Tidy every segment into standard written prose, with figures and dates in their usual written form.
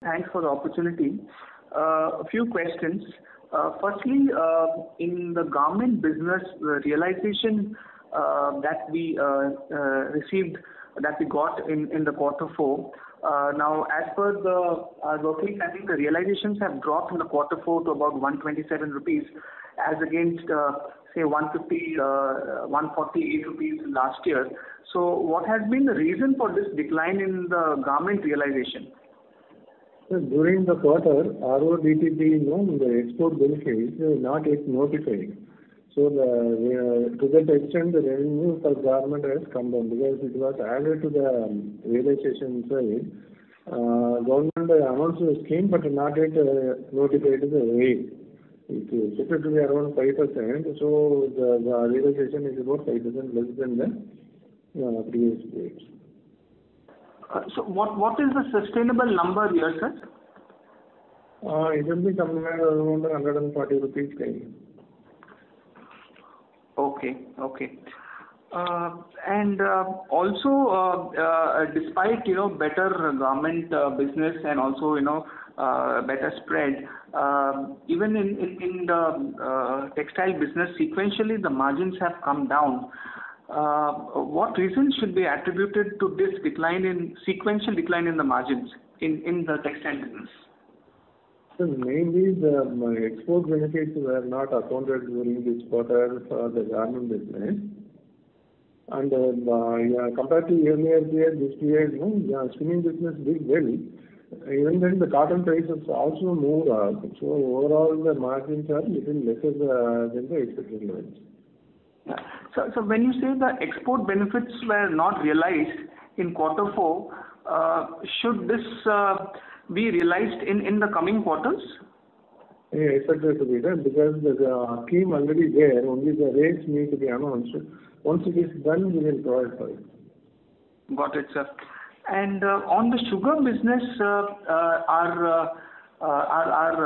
Thanks for the opportunity. A few questions. Firstly, in the garment business, the realization that we received, that we got in the quarter four. Now, as per the workings, I think the realizations have dropped in the quarter four to about 127 rupees, as against say 150, 148 rupees last year. So, what has been the reason for this decline in the garment realization? During the quarter, RoDTEP, the export benefits not yet notified. So to that extent, the revenue per garment has come down because it was added to the realization side. Government announced the scheme, but not yet notified the rate. It is expected to be around 5%. So the realization is about 5% less than the previous rates. So what is the sustainable number here, sir? It will be somewhere around 140 rupees kind. Okay. And also, despite better garment business and also better spread, even in the textile business, sequentially the margins have come down. What reasons should be attributed to this sequential decline in the margins in the textile business? So mainly the export benefits were not accounted during this quarter for the garment business. And compared to earlier period, this period, the spinning business did well. Even then, the cotton prices also moved up. So overall, the margins are little lesser than the expected levels. Yeah. So when you say the export benefits were not realized in quarter four, should this be realized in the coming quarters? Yeah, expected to be done because the scheme already there. Only the rates need to be announced. Once it is done, we will provide for it. Got it, sir. And on the sugar business, our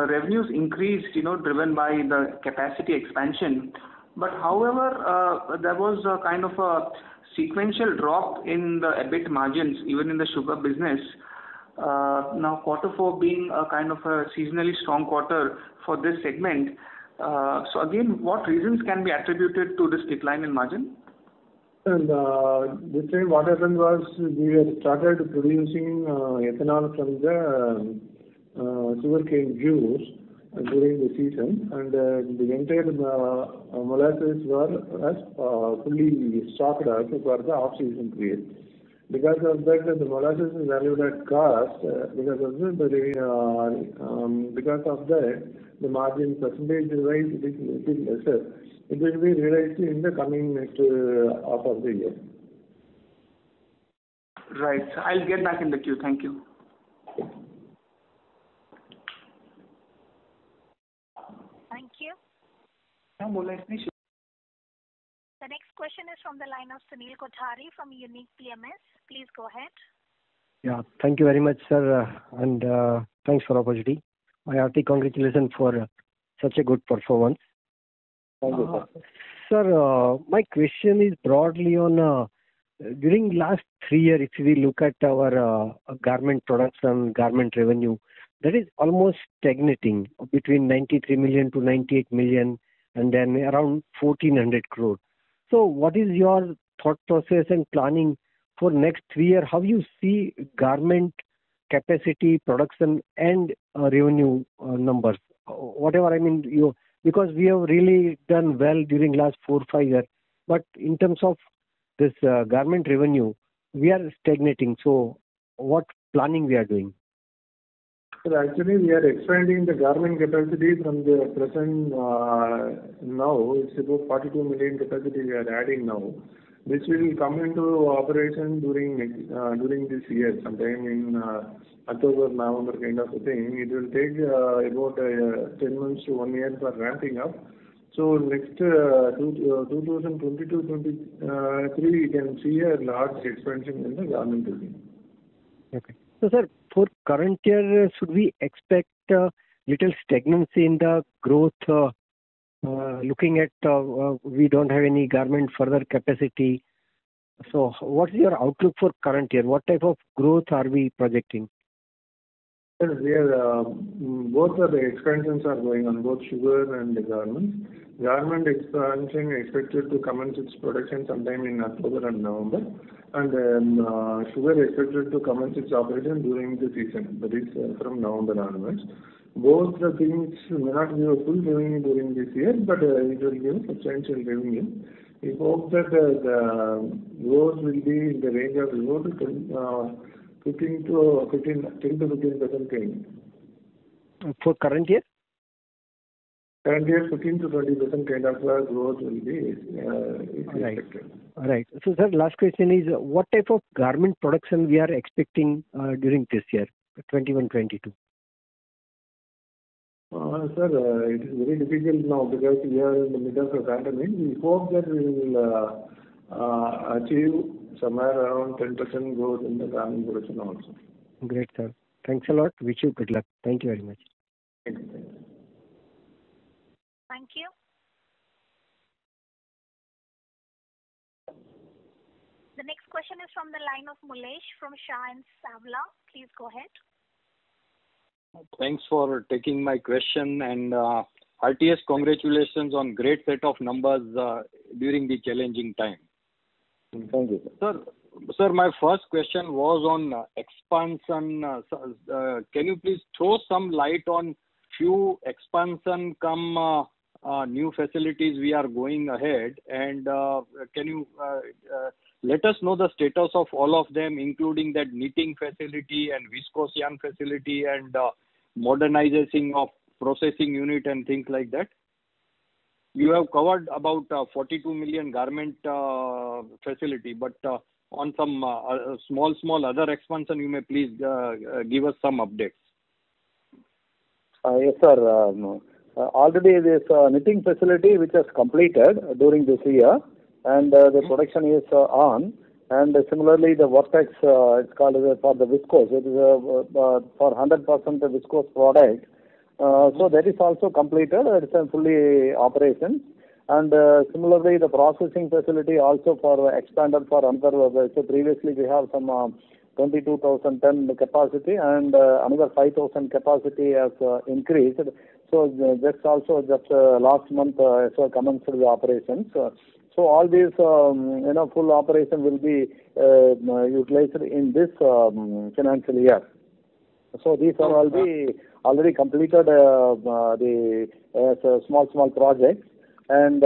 revenues increased, driven by the capacity expansion. But however, there was a kind of a sequential drop in the EBIT margins, even in the sugar business. Now, quarter four being a kind of a seasonally strong quarter for this segment. So again, what reasons can be attributed to this decline in margin? And this time what happened was we had started producing ethanol from the sugarcane juice during the season, and the entire molasses were fully stocked up for the off-season period. Because of that, the molasses is valued at cost. Because of that, the margin percentage-wise it is little lesser. It will be realized in the coming next half of the year. Right. I'll get back in the queue. Thank you. Thank you. The next question is from the line of Sunil Kothari from Unique PMS. Please go ahead. Yeah, thank you very much, sir, and thanks for the opportunity. My hearty congratulations for such a good performance. Thank you, sir. Sir, my question is broadly on during last 3 years, if we look at our garment production, garment revenue, that is almost stagnating between 93 million to 98 million and then around 1400 crore. So what is your thought process and planning for next 3 years? How you see garment capacity, production and revenue numbers? Whatever, I mean, because we have really done well during last 4-5 years, but in terms of this garment revenue, we are stagnating. So what planning we are doing? So actually, we are expanding the garment capacity from the present now. It's about 42 million capacity we are adding now. This will come into operation during this year, sometime in October, November kind of a thing. It will take about 10 months to 1 year for ramping up. So next 2022-23, we can see a large expansion in the garment business. Okay. So, sir, for current year, should we expect little stagnancy in the growth? Looking at we don't have any garment further capacity. So, what is your outlook for current year? What type of growth are we projecting? Sir, we are, both of the expansions are going on, both sugar and the garments. Garment expansion expected to commence its production sometime in October and November, and sugar expected to commence its operation during the season, that is from November onwards. Both the things may not give a full revenue during this year, but it will give substantial revenue. We hope that the growth will be in the range of 10 to 15% range. For current year? Current year, 15 to 20% kind of growth will be expected. All right. So, sir, last question is, what type of garment production we are expecting during this year, 21-22? Sir, it is very difficult now because we are in the middle of the pandemic. We hope that we will achieve somewhere around 10% growth in the garment production also. Great, sir. Thanks a lot. Wish you good luck. Thank you very much. Thank you. Thank you. The next question is from the line of Mulesh from Shah and Savla. Please go ahead. Thanks for taking my question, and heartiest congratulations on great set of numbers during the challenging time. Thank you, sir. Sir, my first question was on expansion. Can you please throw some light on few expansion come new facilities we are going ahead, and can you let us know the status of all of them, including that knitting facility and viscose yarn facility and modernization of processing unit and things like that? You have covered about 42 million garment facility, but on some small other expansion, you may please give us some updates. Yes, sir. Already this knitting facility which has completed during this year, and the production is on. And similarly, the Vortex, it's called for the viscose. It is for 100% viscose product. So that is also completed. It's fully operation. And similarly, the processing facility also for expanded for another. So previously we have some 22,000 ton capacity, and another 5,000 capacity has increased. So that's also just last month so commenced the operations. So all these full operation will be utilized in this financial year. So these are already completed the small projects. And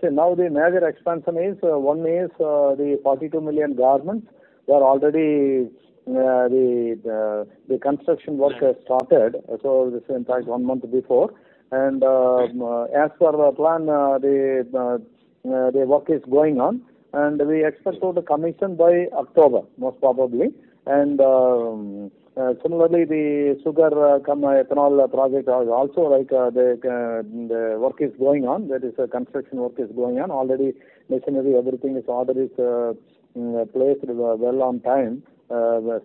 say now the major expansion is one is the 42 million garments. They are already the construction work has started. So this is in fact 1 month before. And as per the plan, the work is going on, and we expect to commission by October most probably. And similarly, the sugar ethanol project is also like the work is going on. That is construction work is going on. Already machinery, everything is order is placed well on time,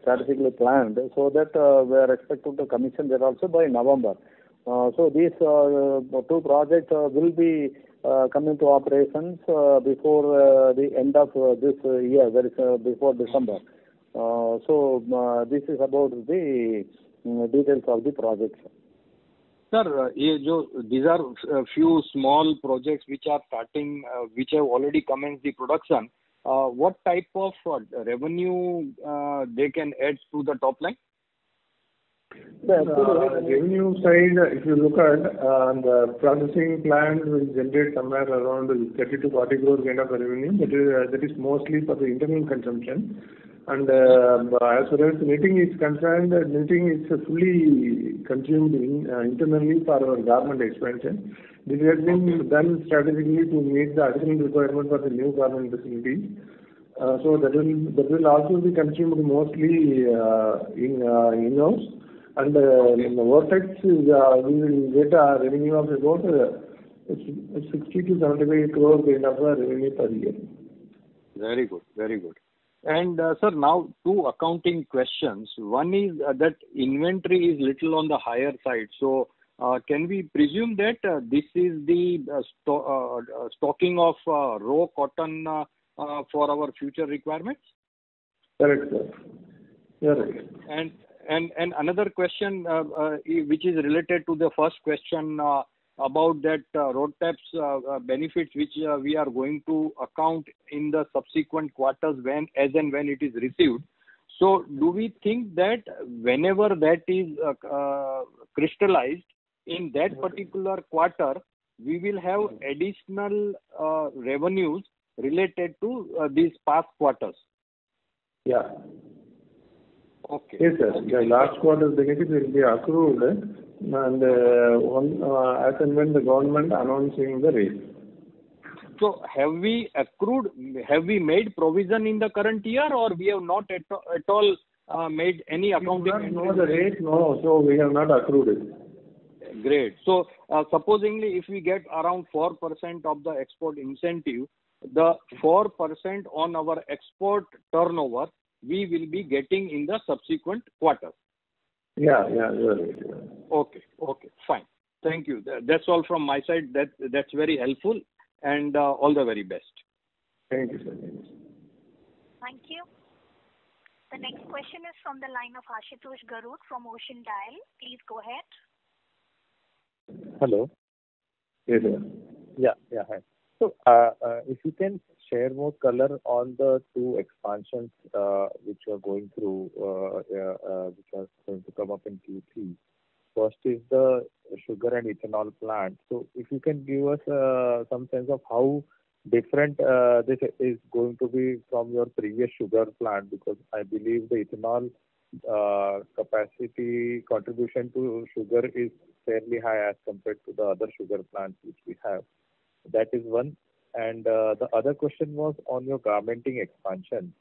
strategically planned. So that we are expected to commission that also by November. So these two projects will be coming to operations before the end of this year, that is before December. So this is about the details of the project. Sir, these are few small projects which are starting, which have already commenced the production. What type of revenue they can add to the top line? Revenue side, if you look at the processing plant will generate somewhere around 30 to 40 crore kind of revenue. That is mostly for the internal consumption. And as far as knitting is concerned, knitting is fully consumed internally for our garment expansion. This has been done strategically to meet the additional requirement for the new garment facilities. So that will also be consumed mostly in-house. And in the Vortex, we will get a revenue of about 60 to 75 crore kind of revenue per year. Very good, very good. And sir, now two accounting questions. One is that inventory is little on the higher side. So can we presume that this is the stocking of raw cotton for our future requirements? Correct, sir. You're right. And another question which is related to the first question about that road tax benefits which we are going to account in the subsequent quarters as and when it is received. So do we think that whenever that is crystallized in that particular quarter, we will have additional revenues related to these past quarters? Yeah. Okay. Yes, sir. The last quarter's benefit will be accrued, and as and when the government announcing the rate. So have we made provision in the current year, or we have not at all made any accounting? We do not know the rate, no, so we have not accrued it. Great. So supposingly if we get around 4% of the export incentive, the 4% on our export turnover, we will be getting in the subsequent quarters. Yeah, you're right. Yeah. Okay, fine. Thank you. That's all from my side. That's very helpful, and all the very best. Thank you, sir. Thank you. The next question is from the line of Ashutosh Garud from Ocean Dial. Please go ahead. Hello. Yes, sir. Yeah, hi. So, if you can share more color on the two expansions which you are going through, which are going to come up in Q3. First is the sugar and ethanol plant. So, if you can give us some sense of how different this is going to be from your previous sugar plant, because I believe the ethanol capacity contribution to sugar is fairly high as compared to the other sugar plants which we have. That is one. And the other question was on your garmenting expansion.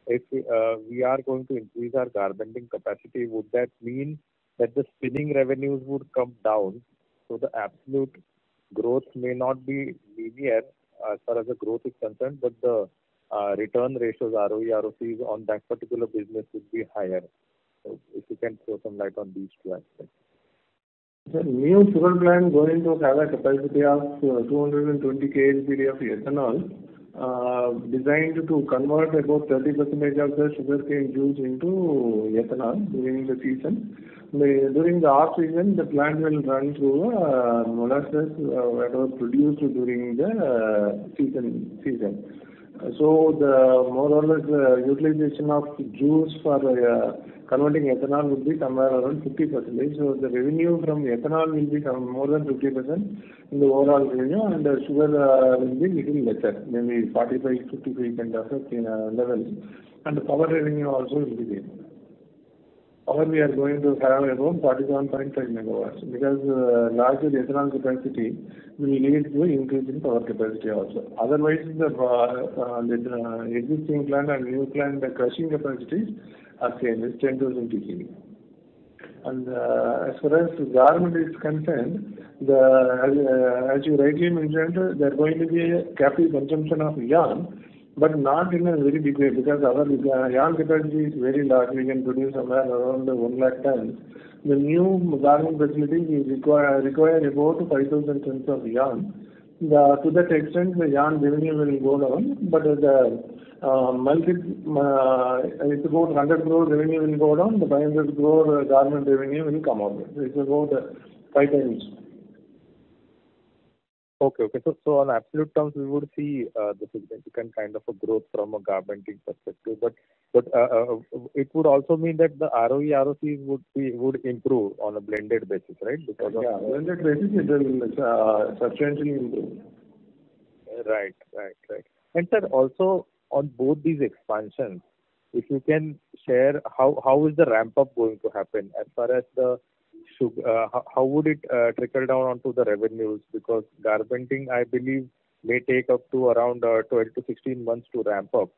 If we are going to increase our garmenting capacity, would that mean that the spinning revenues would come down? So the absolute growth may not be linear as far as the growth is concerned, but the return ratios, ROE, ROCs on that particular business would be higher. So if you can throw some light on these two aspects. The new sugar plant going to have a capacity of 220 kg of ethanol, designed to convert about 30% of the sugarcane juice into ethanol during the season. During the off season, the plant will run through molasses that was produced during the season. So the more or less utilization of juice for converting ethanol would be somewhere around 50%. So the revenue from ethanol will be more than 50% in the overall revenue, and the sugar will be little lesser, maybe 45-55 kind of levels. And the power revenue also will be there. Power we are going to have around 47.5 megawatts, because larger ethanol capacity will lead to increase in power capacity also. Otherwise, the existing plant and new plant, the crushing capacities are same, it's 10,000 TCV. And as far as garment is concerned, as you rightly mentioned, there are going to be a captive consumption of yarn, but not in a very big way, because our yarn capacity is very large. We can produce somewhere around 1 lakh tons. The new garment facility will require about 5,000 tons of yarn. To that extent, the yarn revenue will go down, but it's about 100 crore revenue will go down, the 500 crore garment revenue will come up. It's about 5 times. Okay. So on absolute terms, we would see the significant kind of a growth from a garmenting perspective, but it would also mean that the ROE, ROCs would improve on a blended basis, right? Because blended basis it will substantially improve. Right. And sir, also on both these expansions, if you can share how is the ramp up going to happen as far as the how would it trickle down onto the revenues? Because garmenting, I believe, may take up to around 12 to 16 months to ramp up.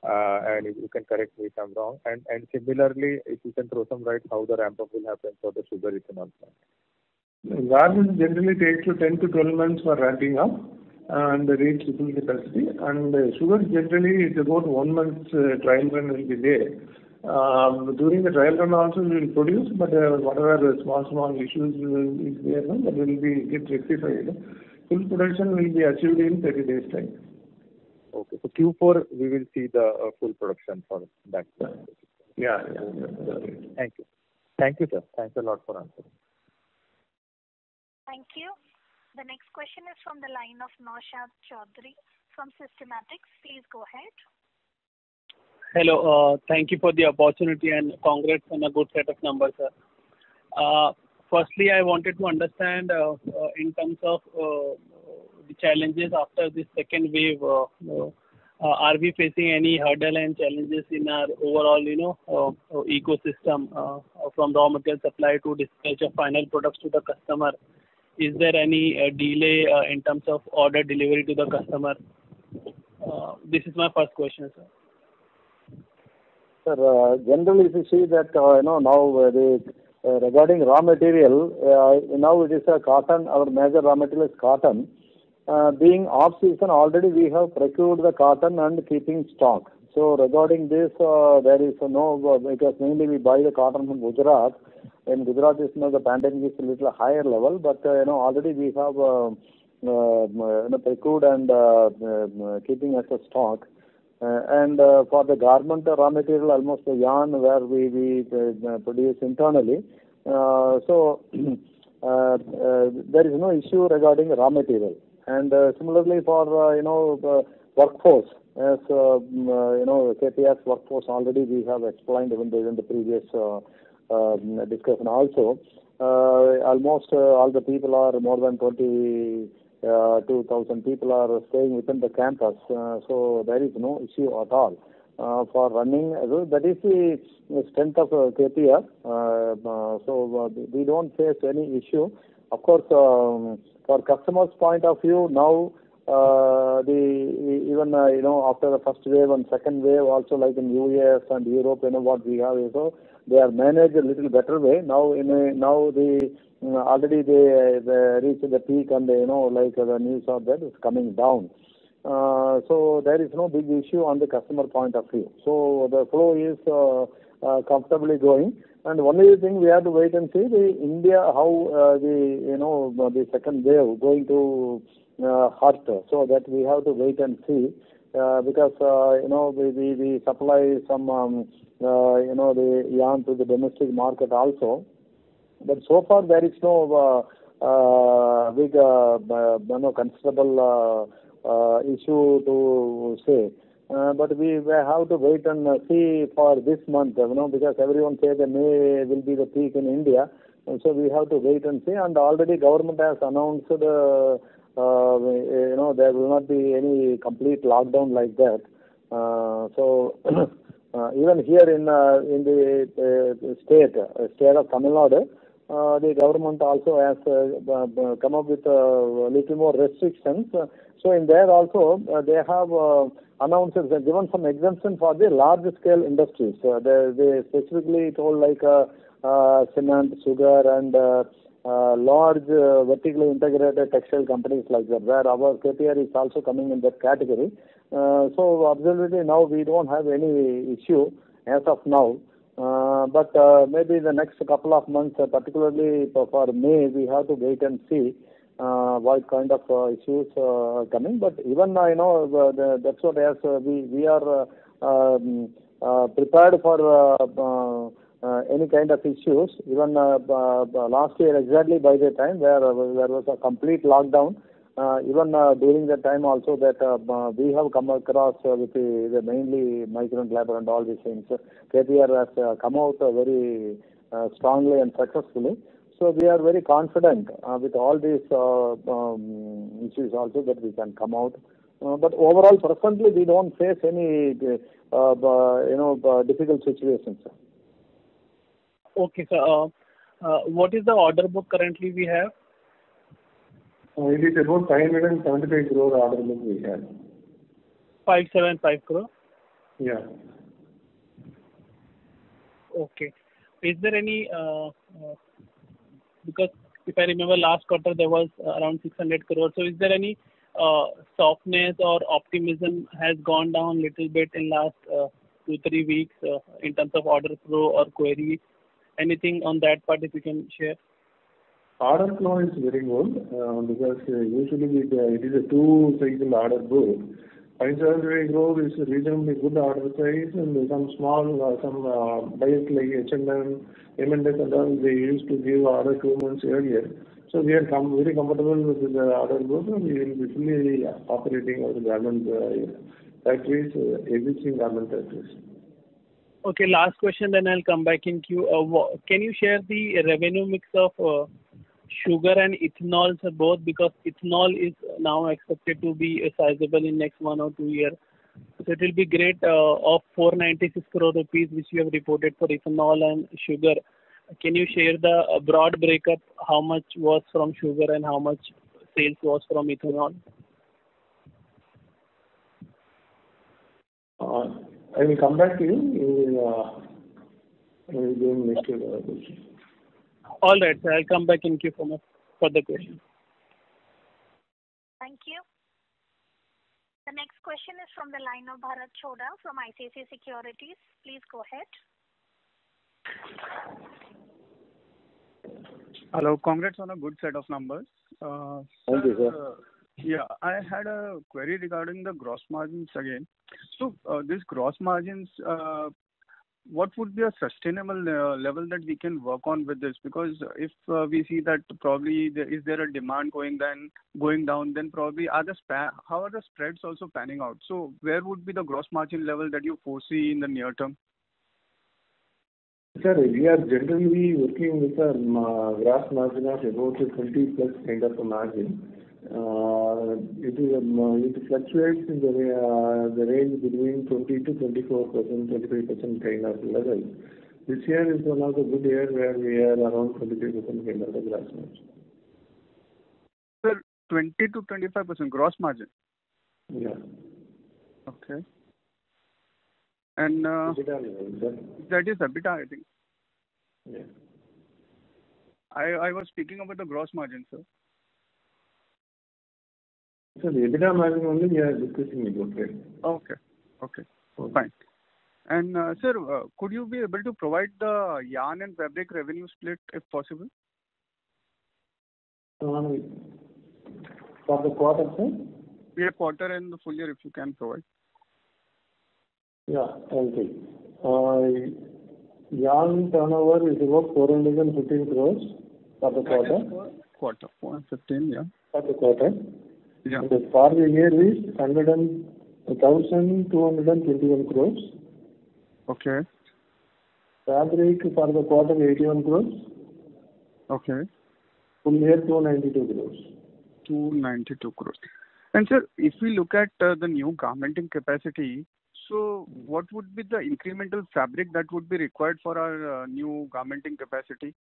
And if you can correct me if I'm wrong. And similarly, if you can throw some light how the ramp up will happen for the sugar ethanol plant. Garment generally takes 10 to 12 months for ramping up and reach full capacity. And sugar generally is about 1 month trial run will be there. During the trial run also we will produce, but whatever small issues is there, that will get rectified. Full production will be achieved in 30 days time. Okay, so Q4 we will see the full production for that. Yeah. Thank you. Thank you, sir. Thanks a lot for answering. Thank you. The next question is from the line of Naushad Chaudhary from Systematics. Please go ahead. Hello. Thank you for the opportunity and congrats on a good set of numbers, sir. Firstly, I wanted to understand in terms of the challenges after this second wave. Are we facing any hurdle and challenges in our overall, ecosystem from raw material supply to dispatch of final products to the customer? Is there any delay in terms of order delivery to the customer? This is my first question, sir. Sir, generally, if you see that now regarding raw material, now it is a cotton. Our major raw material is cotton. Being off season, already we have procured the cotton and keeping stock. So regarding this, there is no, because mainly we buy the cotton from Gujarat. In Gujarat, the pandemic is a little higher level, but already we have procured and keeping as a stock. And for the garment raw material, almost the yarn where we produce internally. So there is no issue regarding raw material. And similarly for workforce, as KPI's workforce already we have explained even in the previous discussion also. Almost all the people are more than 22,000 people are staying within the campus, so there is no issue at all for running. That is the strength of KPR. So we don't face any issue. Of course, for customers' point of view, now even after the first wave and second wave, also like in US and Europe, what we have is they are managed a little better way. Now already they reach the peak and like the news of that is coming down. So there is no big issue on the customer point of view. So the flow is comfortably going. And only thing we have to wait and see the India how the second wave going to hurt. So that we have to wait and see because we supply some the yarn to the domestic market also. But so far there is no big considerable issue to say. But we have to wait and see for this month, because everyone says that May will be the peak in India. And so we have to wait and see. And already government has announced, there will not be any complete lockdown like that. So even here in the state of Tamil Nadu, the government also has come up with a little more restrictions. So in there also they have announced given some exemption for the large scale industries. They specifically told like cement, sugar, and large vertically integrated textile companies like that, where our KPR is also coming in that category. So absolutely now we don't have any issue as of now. But maybe the next couple of months, particularly for May, we have to wait and see what kind of issues are coming. But even that's what as we are prepared for any kind of issues. Even last year, exactly by the time where there was a complete lockdown, even during that time also that we have come across with the mainly migrant labor and all these things. KPR has come out very strongly and successfully. So we are very confident with all these issues also that we can come out. But overall, presently we don't face any difficult situations. Okay, sir. What is the order book currently we have? It is about 575 crore order book we have. 575 crore? Yeah. Okay. Is there any, because if I remember last quarter there was around 600 crore, so is there any softness or optimism has gone down little bit in last 2-3 weeks in terms of order flow or query? Anything on that part if you can share? Order flow is very good because usually it is a 2-cycle order book. 575 crore is a reasonably good order size, and some small, buyers like H&M, M&S and all, they used to give order 2 months earlier. So we are very comfortable with the order book, and we will be fully operating our garment factories, existing garment factories. Okay, last question, then I'll come back in queue. Can you share the revenue mix of sugar and ethanol, sir, both, because ethanol is now expected to be sizable in next 1 or 2 years. So it will be great of 496 crore rupees which you have reported for ethanol and sugar. Can you share the broad breakup, how much was from sugar and how much sales was from ethanol? I will come back to you. I will give next question. All right, sir. I'll come back in queue for further questions. Thank you. The next question is from the line of Bharat Choda from ICICI Securities. Please go ahead. Hello. Congrats on a good set of numbers. Thank you, sir. Yeah, I had a query regarding the gross margins again. So, this gross margins, what would be a sustainable level that we can work on with this? Because if we see that probably is there a demand going down, then probably how are the spreads also panning out? So, where would be the gross margin level that you foresee in the near term? Sir, we are generally working with a gross margin of about 20 plus kind of a margin. It fluctuates in the range between 20 to 24%, 25% kind of level. This year is one of the good years where we are around 23% kind of a gross margin. Sir, 20 to 25% gross margin? Yeah. Okay. And that is EBITDA, I think. Yeah. I was speaking about the gross margin, sir. So the EBITDA margin only we are discussing about it. Okay. Fine. And sir, could you be able to provide the yarn and fabric revenue split if possible? For the quarter, sir? Yeah, quarter and the full year if you can provide. Yeah, okay. Yarn turnover is about 415 crores for the quarter. Quarter, 415, yeah. For the quarter. Yeah. And for the year is 1,221 crores. Okay. Fabric for the quarter 81 crores. Okay. Full year 292 crores. 292 crores. And sir, if we look at the new garmenting capacity, so what would be the incremental fabric that would be required for our new garmenting capacity?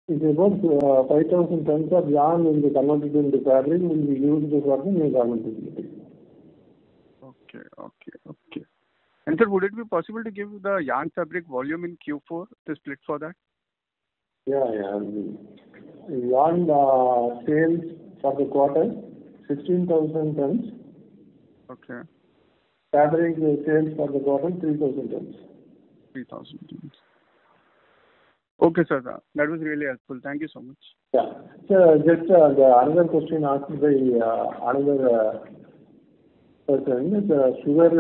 It's about 5,000 tons of yarn will be converted into fabric will be used for the new garment facility. Okay. And sir, would it be possible to give the yarn fabric volume in Q4, the split for that? Yeah. Yarn sales for the quarter, 16,000 tons. Okay. Fabric sales for the quarter, 3,000 tons. 3,000 tons. Okay, sir. That was really helpful. Thank you so much. Yeah. So just another question asked by another person is sugar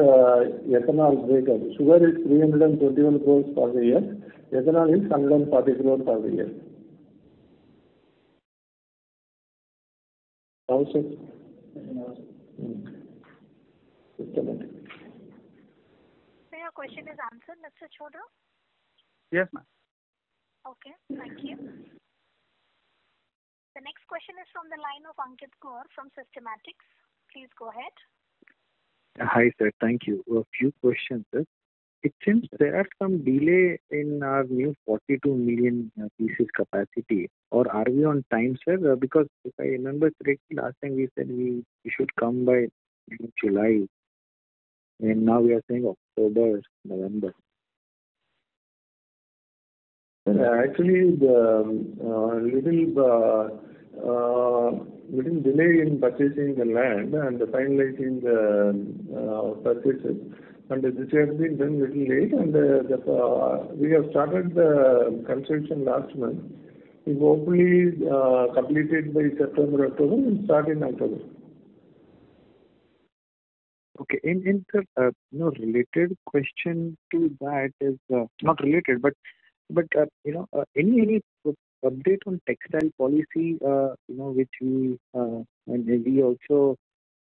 ethanol breakup. Sugar is 321 crores for the year. Ethanol is 140 crores for the year. Also, systematic. So your question is answered, Mr. Choda? Yes, ma'am. Okay, thank you. The next question is from the line of Ankit Kaur from Systematics. Please go ahead. Hi, sir. Thank you. A few questions, sir. It seems there are some delay in our new 42 million pieces capacity. Or are we on time, sir? Because if I remember correctly, last time we said we should come by July. And now we are saying October, November. Actually, the little delay in purchasing the land and finalizing the purchases, and this has been done little late. And we have started the construction last month. We hopefully completed by September, October, and start in October. Okay. And sir, related question to that is not related, but any update on textile policy, which and we also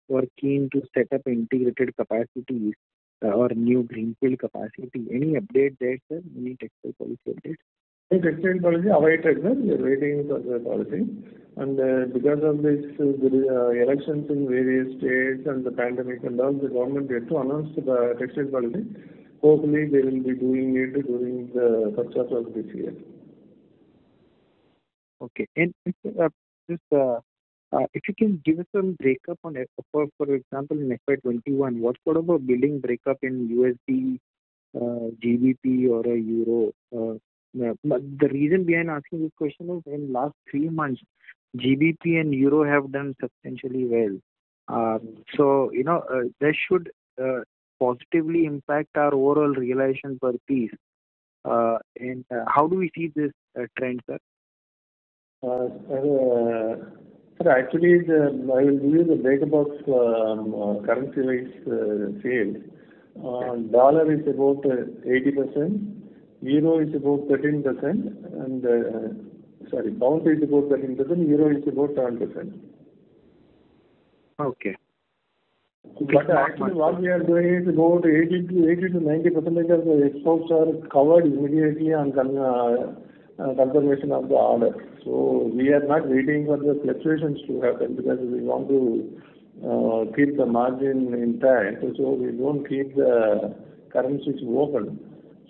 were keen to set up integrated capacities or new greenfield capacity. Any update there, sir? Any textile policy update? The textile policy awaited, sir. We are waiting for the policy. And because of this, elections in various states and the pandemic and all, the government yet to announce the textile policy. Hopefully, they will be doing it during the first half of this year. Okay. And just if you can give us some breakup on, for example, in FY21, what sort of a billing breakup in USD, GBP or a euro? But the reason behind asking this question is in last 3 months, GBP and euro have done substantially well. So, that should positively impact our overall realization per piece. And how do we see this trend, sir? Sir, actually, I will give you the breakup of currency-wise sales. Dollar is about 80%, euro is about 13%, and pound is about 13%, euro is about 7%. Okay. But actually, what we are doing is about 80 to 90% of the exports are covered immediately on confirmation of the order. So we are not waiting for the fluctuations to happen because we want to keep the margin intact. So we don't keep the currencies open.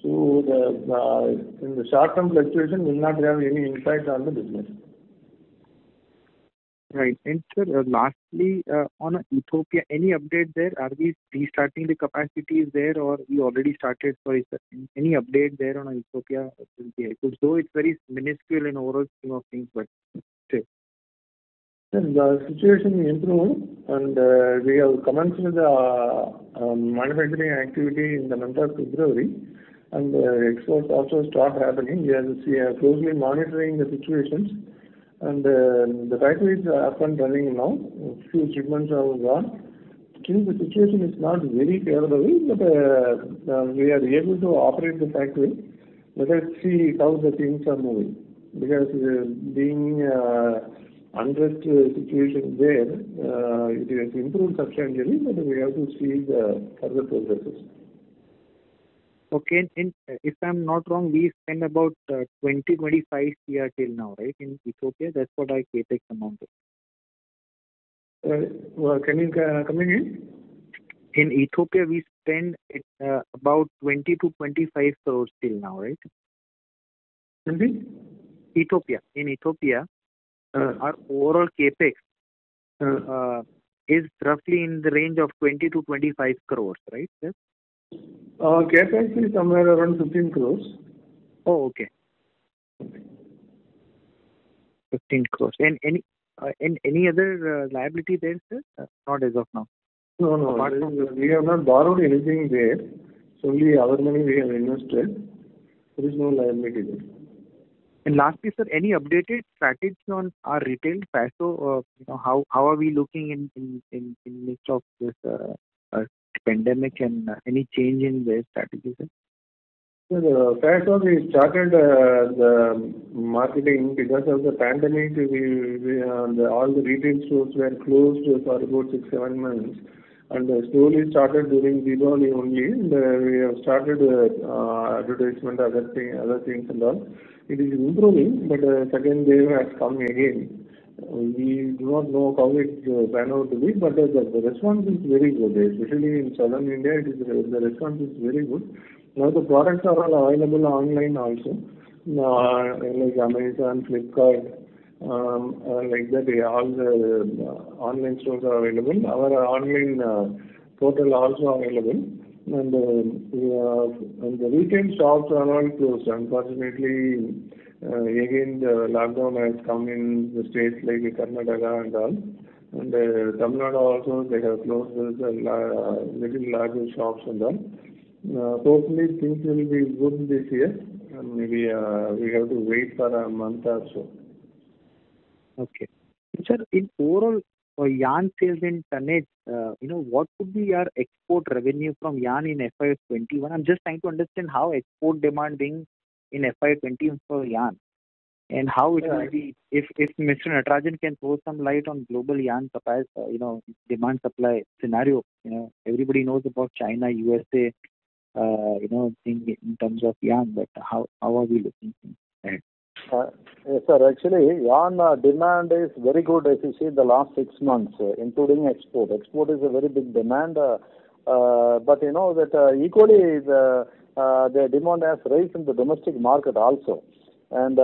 So in the short-term fluctuation will not have any impact on the business. Right. And sir, lastly, on Ethiopia, any update there? Are we restarting the capacities there, or we already started? Sorry, sir. Any update there on Ethiopia? Though it's very minuscule in overall scheme of things, but still. The situation improved, and we have commenced the manufacturing activity in the month of February, and exports also start happening. We are closely monitoring the situations. And the factory is up and running now. A few shipments have gone. Still, the situation is not very favorable, but we are able to operate the factory. Let us see how the things are moving. Because being unrest situation there, it has improved substantially, but we have to see the further progresses. Okay, and if I'm not wrong, we spend about 20-25 CR till now, right, in Ethiopia? That's what our capex amount is. Can you come again? In Ethiopia, we spend about 20 to 25 crores till now, right? In Ethiopia, our overall capex is roughly in the range of 20 to 25 crores, right? Yes? CapEx is somewhere around 15 crores. Oh, okay. 15 crores. And any other liability there, sir? Not as of now. No. We have not borrowed anything there. It's only our money we have invested. There is no liability there. And lastly, sir, any updated strategy on our retail FASO? How are we looking in midst of this pandemic, and any change in their strategy, sir? So FASO, we started the marketing because of the pandemic. All the retail stores were closed for about 6-7 months, and slowly started during Diwali only. And we have started advertisement, other things and all. It is improving, but second wave has come again. We do not know how it pan out to be, but the response is very good. Especially in southern India, the response is very good. Now the products are all available online also, like Amazon, Flipkart, like that. All the online stores are available. Our online portal also available. And the retail shops are all closed. Unfortunately, again the lockdown has come in the states like Karnataka and all. And Tamil Nadu also, they have closed the little larger shops and all. Hopefully things will be good this year. Maybe we have to wait for a month or so. Okay. Sir, in overall for yarn sales in tonnage, what would be our export revenue from yarn in FY21? I'm just trying to understand how export demand being in FY20 for yarn, and how it will be if Mr. Natarajan can throw some light on global yarn supply, demand supply scenario. Everybody knows about China, USA, thing in terms of yarn, but how are we looking at? Yes, sir. Actually, yarn demand is very good as you see the last 6 months, including export. Export is a very big demand, but you know that equally the demand has raised in the domestic market also. And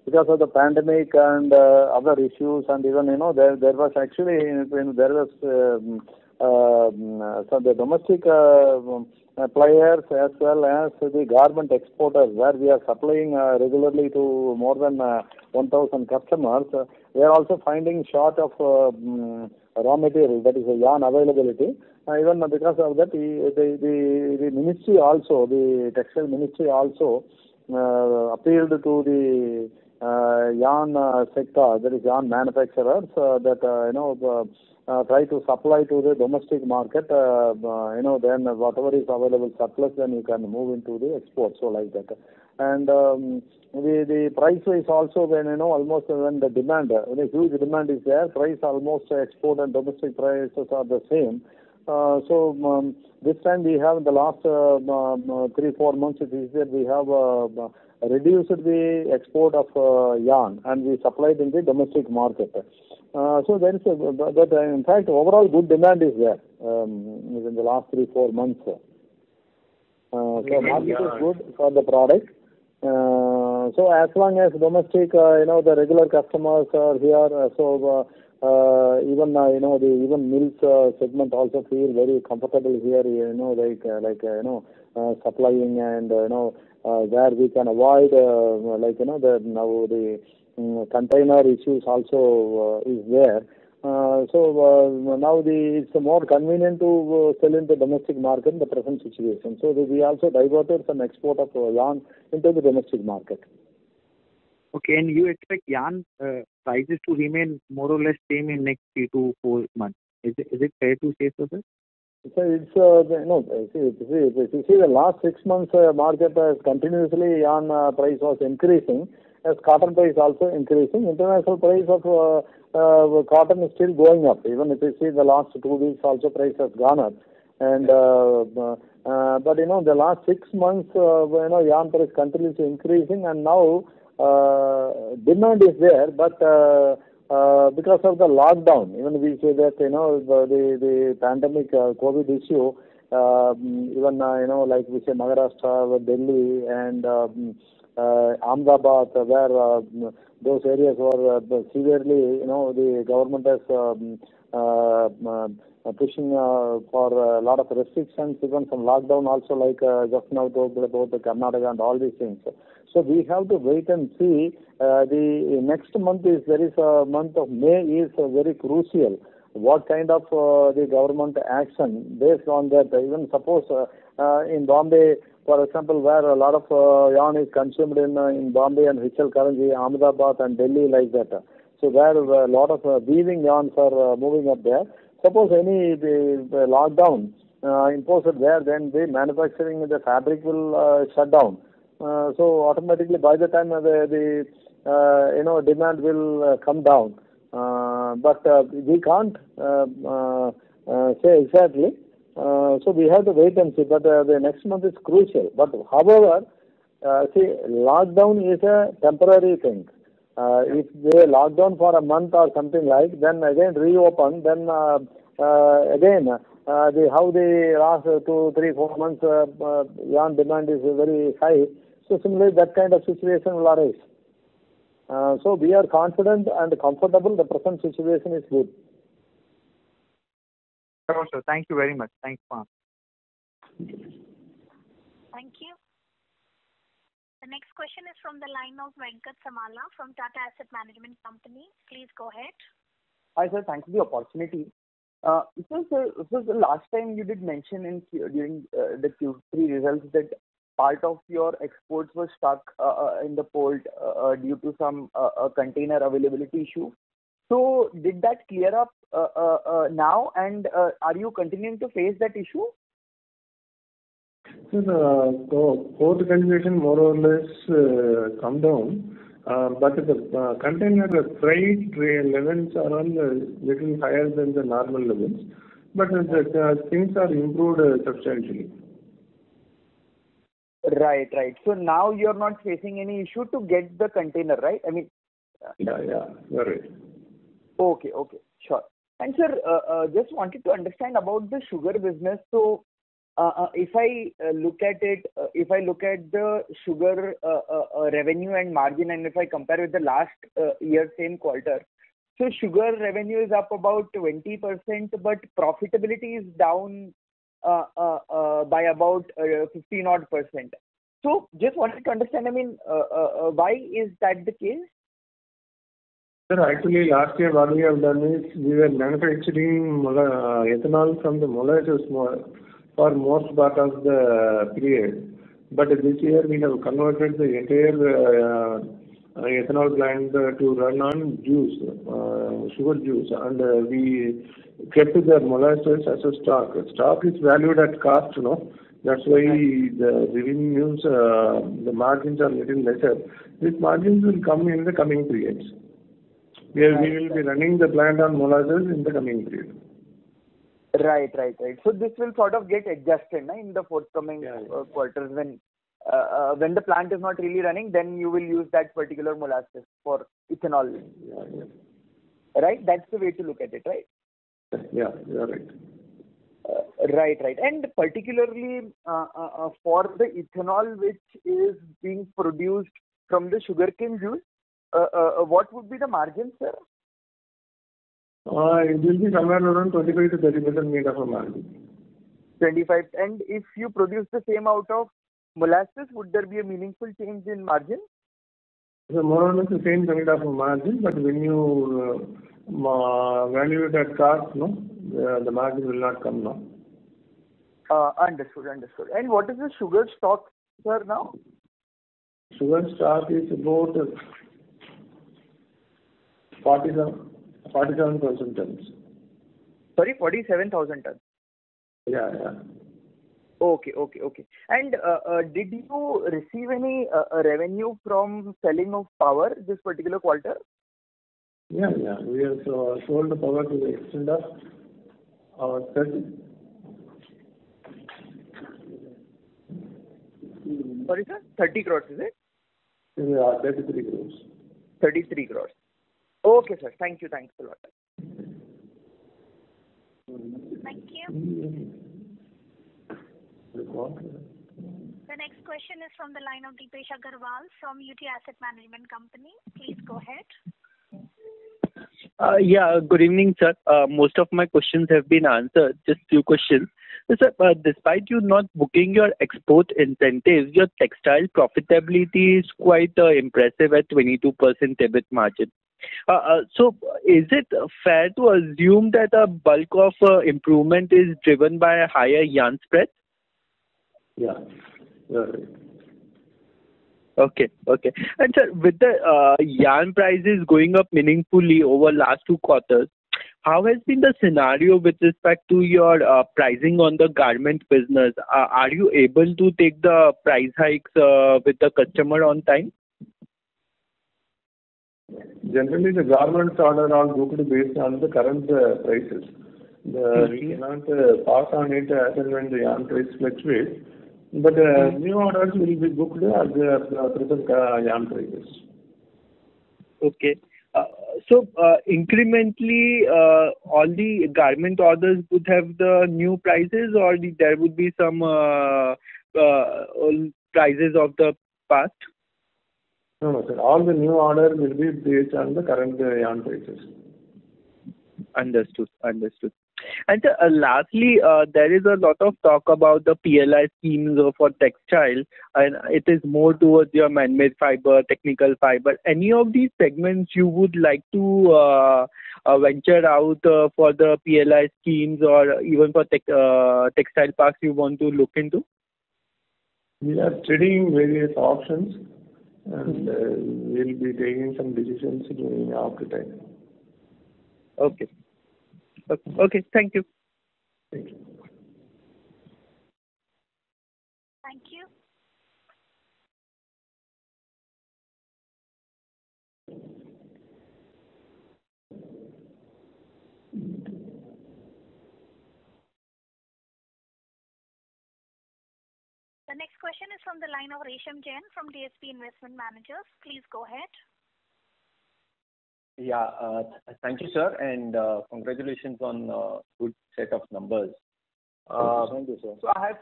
because of the pandemic and other issues, and even there was actually there was so the domestic players as well as the garment exporters, where we are supplying regularly to more than 1,000 customers. They are also finding short of raw material, that is yarn availability. Even because of that, the ministry also, the textile ministry also appealed to the yarn sector, that is yarn manufacturers, that try to supply to the domestic market. Then whatever is available surplus, then you can move into the export. So like that, and the price is also when almost when the demand, when a huge demand is there, price almost export and domestic prices are the same. So this time we have in the last 3-4 months it is that we have reduced the export of yarn and we supplied in the domestic market. So there is but in fact overall good demand is there in the last 3-4 months. So market is good for the product. So as long as domestic, the regular customers are here, so even the even milk segment also feel very comfortable here, supplying, and where we can avoid the container issues also is there. So now it's more convenient to sell in the domestic market in the present situation. So we also diverted some export of yarn into the domestic market. Okay, and you expect yarn prices to remain more or less same in next 3 to 4 months. Is it fair to say so, sir? So it's if you see the last 6 months market continuously yarn price was increasing, as cotton price also increasing. International price of cotton is still going up. Even if you see the last 2 weeks also price has gone up. And but the last 6 months yarn price continuously increasing, and now demand is there, but because of the lockdown, even we say that the pandemic COVID issue, even like we say Maharashtra, Delhi, and Ahmedabad, where those areas were severely, the government has pushing for a lot of restrictions, even some lockdown also, like just now talked about the Karnataka and all these things. So we have to wait and see. The next month there is a month of May is very crucial. What kind of the government action based on that? Even suppose in Bombay, for example, where a lot of yarn is consumed in Bombay and Hichal Karanji, Ahmedabad and Delhi, like that. So where a lot of weaving yarns are moving up there. Suppose any the lockdown imposed there, then the manufacturing, the fabric will shut down. So automatically by the time the demand will come down. But we can't say exactly. So we have to wait and see. But the next month is crucial. But however, see, lockdown is a temporary thing. If they lock down for a month or something like, then again reopen, then again how the last 2, 3, 4 months yarn demand is very high. So similarly, that kind of situation will arise. So we are confident and comfortable. The present situation is good. Sure, sir. Thank you very much. Thanks, ma'am. Thank you. The next question is from the line of Venkat Samala from Tata Asset Management Company. Please go ahead. Hi, sir. Thank you for the opportunity. So the last time you did mention during the Q3 results that part of your exports were stuck in the port due to some container availability issue. So did that clear up now, and are you continuing to face that issue? So the port congestion more or less come down, but the container freight levels are on little higher than the normal levels, but the things are improved substantially. Right. So now you're not facing any issue to get the container, right? I mean. Yeah, you're right. Okay, sure. And sir, just wanted to understand about the sugar business. So, if I look at it, if I look at the sugar revenue and margin, and if I compare with the last year same quarter, so sugar revenue is up about 20%, but profitability is down by about 15 odd %. So, just wanted to understand. I mean, why is that the case? Sir, actually last year what we have done is we were manufacturing ethanol from the molasses for most part of the period. But this year we have converted the entire ethanol plant to run on juice, sugar juice, and we kept the molasses as a stock. Stock is valued at cost, That's why the revenues, the margins are little lesser. These margins will come in the coming periods. We will be running the plant on molasses in the coming period. Right. So this will sort of get adjusted in the forthcoming quarters when the plant is not really running, then you will use that particular molasses for ethanol. Yeah. Right? That's the way to look at it, right? Yeah, you are right. Right. And particularly for the ethanol which is being produced from the sugarcane juice, what would be the margin, sir? It will be somewhere around 25 to 30% made of a margin. 25. And if you produce the same out of molasses, would there be a meaningful change in margin? So more or less the same kind of a margin, but when you value it at cost, the margin will not come now. Understood. And what is the sugar stock, sir, now? Sugar stock is about 47,000 tons. Sorry, 47,000 tons. Yeah. Okay. And did you receive any revenue from selling of power this particular quarter? Yeah. We have sold the power to the extent of 30. Sorry, sir? 30 crores, is it? Yeah, 33 crores. 33 crores. Okay, sir. Thank you. Thanks a lot. Thank you. The next question is from the line of Deepesh Agarwal from UT Asset Management Company. Please go ahead. Good evening, sir. Most of my questions have been answered. Just few questions. So, sir, despite you not booking your export incentives, your textile profitability is quite impressive at 22% EBIT margin. So, is it fair to assume that a bulk of improvement is driven by a higher yarn spread? Yeah, that's right. Okay. And sir, with the yarn prices going up meaningfully over last 2 quarters, how has been the scenario with respect to your pricing on the garment business? Are you able to take the price hikes with the customer on time? Generally, the garments order are booked based on the current prices. We cannot pass on it as and when the yarn price fluctuates. But new orders will be booked at the present yarn prices. Okay. So incrementally, all the garment orders would have the new prices, or there would be some prices of the past? No, sir. All the new orders will be based on the current yarn prices. Understood. And lastly, there is a lot of talk about the PLI schemes for textile, and it is more towards your man-made fiber, technical fiber. Any of these segments you would like to venture out for the PLI schemes, or even for textile parks you want to look into? We are studying various options, and we'll be taking some decisions after time. Okay. Okay. Thank you. Thank you. Thank you. The next question is from the line of Resham Jain from DSP Investment Managers. Please go ahead. Yeah, thank you, sir, and congratulations on good set of numbers. Thank you, sir. So I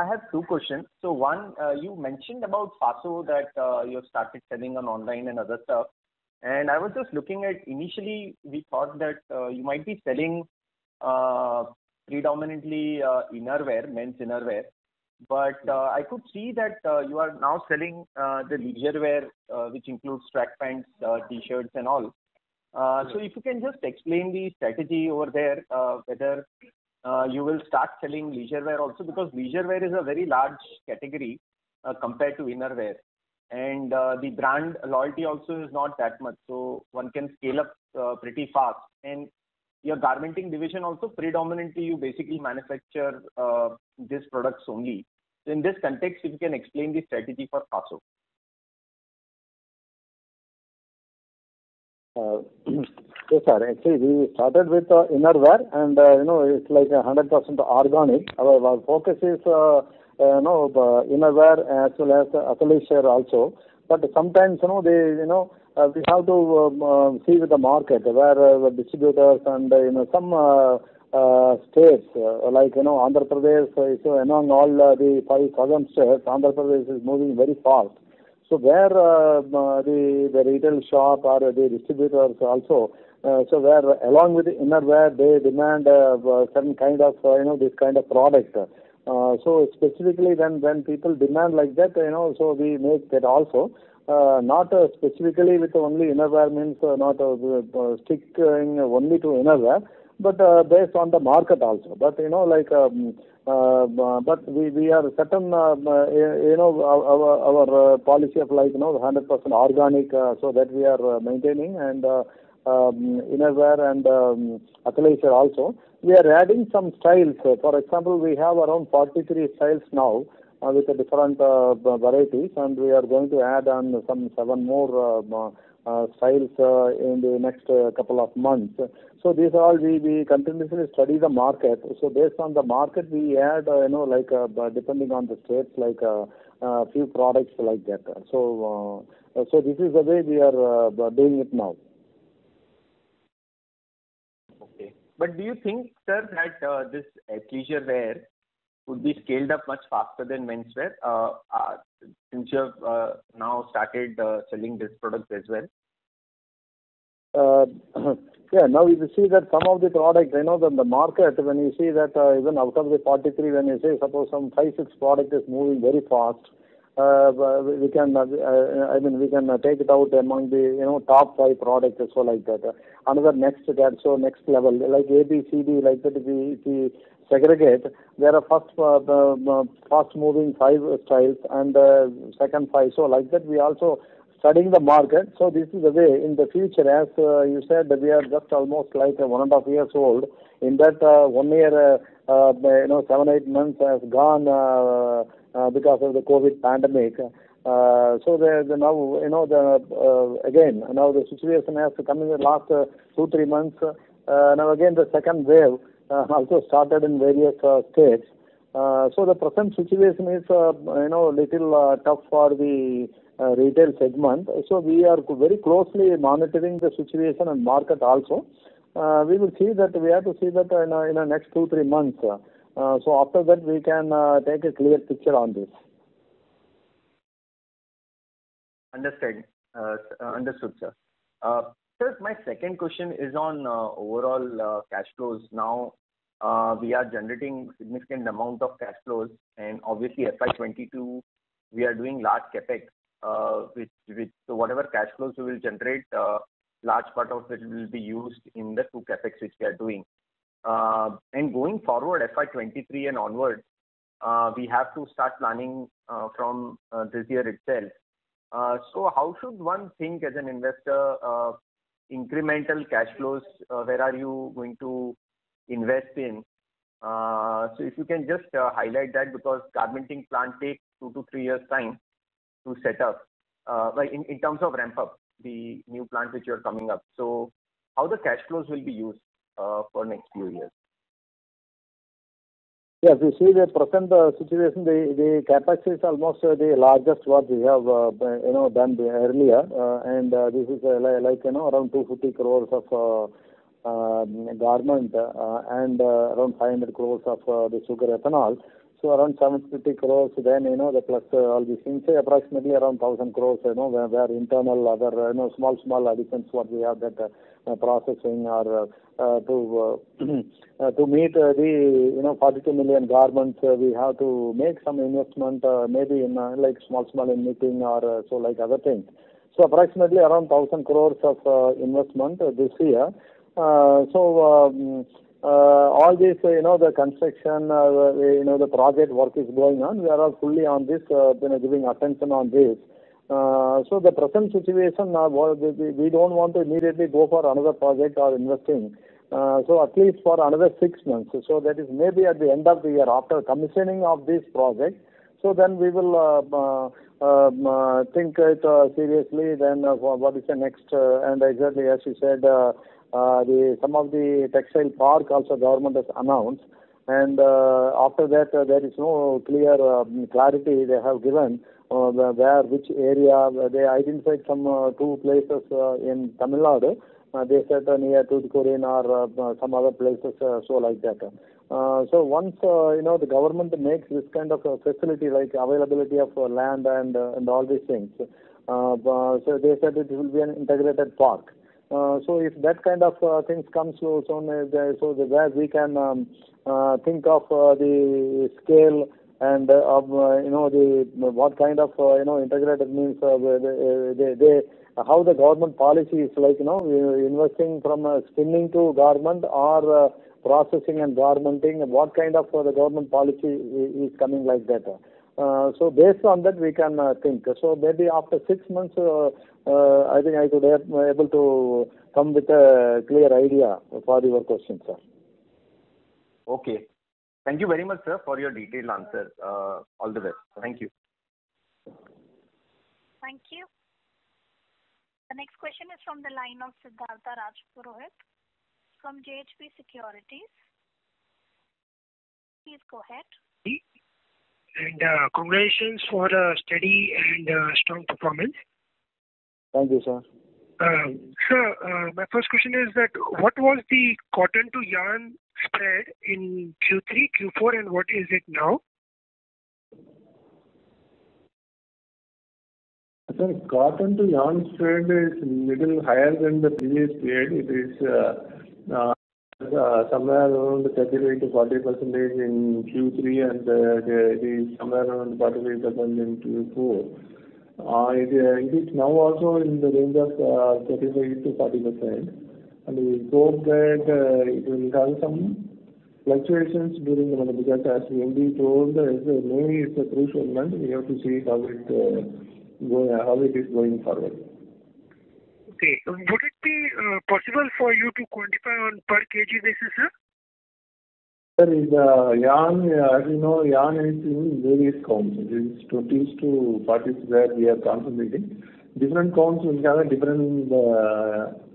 have two questions. So one, you mentioned about Faso that you have started selling on online and other stuff. And I was just looking at, initially we thought that you might be selling predominantly innerwear, men's innerwear. But I could see that you are now selling the leisure wear, which includes track pants, t-shirts and all. So if you can just explain the strategy over there, whether you will start selling leisure wear also, because leisure wear is a very large category compared to innerwear. And the brand loyalty also is not that much. So one can scale up pretty fast. And your garmenting division also, predominantly you basically manufacture these products only. So in this context, if you can explain the strategy for Faso. Yes, sir. Actually, we started with innerwear, and it's like 100% organic. Our focus is the innerwear as well as athleisure also. But sometimes we have to see with the market where the distributors and some states like Andhra Pradesh. So among all the 5 southern states, Andhra Pradesh is moving very fast. So where the retail shop or the distributors also, so where along with the innerwear they demand certain kind of this kind of product. So specifically when people demand like that, so we make that also. Not specifically with only innerwear, means not sticking only to innerwear, but based on the market also. But but we are certain our policy of 100% organic, so that we are maintaining, and innerwear and athleisure also. We are adding some styles. For example, we have around 43 styles now with different varieties, and we are going to add on some 7 more styles in the next couple of months. So these are all we continuously study the market. So based on the market, we add depending on the states, like a few products like that. So so this is the way we are doing it now. Okay. But do you think, sir, that this athleisure wear would be scaled up much faster than menswear since you have now started selling this product as well? Yeah, now you see that some of the products, the market, when you see that even out of the 43, when you say suppose some 5-6 product is moving very fast, we can we can take it out among the top 5 products or so like that. Another next level like A, B, C, D, like that. If we segregate, there are first fast moving 5 styles and second 5. So like that we also studying the market. So this is the way in the future, as you said, we are just almost like 1.5 years old. In that 1 year, 7-8 months has gone because of the COVID pandemic. So now again now the situation has come in the last 2-3 months. Now again the second wave also started in various states. So the present situation is little tough for the retail segment. So we are very closely monitoring the situation and market also. We will see that we have to see that in the next 2-3 months. So after that we can take a clear picture on this. Understood, sir. Sir, my second question is on overall cash flows. Now we are generating significant amount of cash flows, and obviously FY22 we are doing large capex. With whatever cash flows we will generate, large part of it will be used in the 2 capex which we are doing. And going forward, FY23 and onwards, we have to start planning from this year itself. So how should one think as an investor incremental cash flows, where are you going to invest in? So if you can just highlight that, because garmenting plant takes 2 to 3 years time to set up, like in terms of ramp up, the new plant which you're coming up. So how the cash flows will be used for next few years? Yes, you see the present situation, the capex is almost the largest what we have done earlier, and this is like around 250 crores of garment and around 500 crores of the sugar ethanol. So around 750 crores, then the plus all these things, say approximately around 1,000 crores, where internal other small additions what we have that processing or to meet the 42 million garments, we have to make some investment, maybe in like small in knitting or so like other things. So approximately around 1,000 crores of investment this year. All this, the construction, the project work is going on. We are all fully on this, giving attention on this. So the present situation, we don't want to immediately go for another project or investing. So at least for another 6 months. So that is maybe at the end of the year, after commissioning of this project. So then we will think it seriously. Then what is the next? And exactly as you said, some of the textile park also government has announced, and after that there is no clear clarity they have given where which area. They identified some 2 places in Tamil Nadu. They said near Tuticorin or some other places, so like that. So once the government makes this kind of facility like availability of land and all these things, so they said it will be an integrated park. So if that kind of things comes so where we can think of the scale and of the what kind of integrated means they how the government policy is like investing from spinning to garment or processing and garmenting, what kind of the government policy is coming like that. So based on that we can think. So maybe after 6 months I think I could be able to come with a clear idea for your question, sir. Okay. Thank you very much, sir, for your detailed answer. All the best. Thank you. Thank you. The next question is from the line of Siddhartha Rajpurohit from JHP Securities. Please go ahead. And congratulations for a steady and strong performance. Thank you, sir. Sir, my first question is that what was the cotton to yarn spread in Q3, Q4, and what is it now? Sir, cotton to yarn spread is little higher than the previous period. It is somewhere around 35 to 40% in Q3 and it is somewhere around 45% in Q4. It is now also in the range of 35 to 40%, and we hope that it will have some fluctuations during the month, because as we MD told, May is a crucial month. We have to see how it is going forward. Okay. Would it be possible for you to quantify on per kg basis, sir? Sir, yarn, as you know, yarn is in various counts. It is 20s to 40s where we are concentrating. Different counts will have a different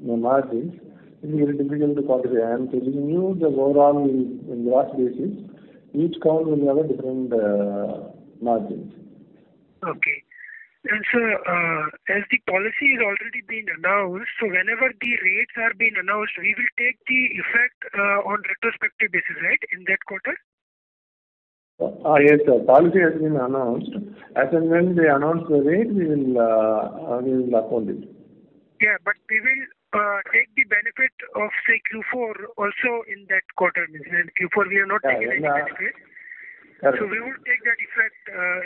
margins. It is very difficult to quantify. I am telling you the overall in gross basis. Each count will have a different margins. Okay. And sir, as the policy is already been announced, so whenever the rates are being announced, we will take the effect on retrospective basis, right, in that quarter? Yes, sir. Policy has been announced. As and when they announce the rate, we will account it. Yeah, but we will take the benefit of, say, Q4 also in that quarter. In Q4, we have not taken any benefit. Correct. So we will take that effect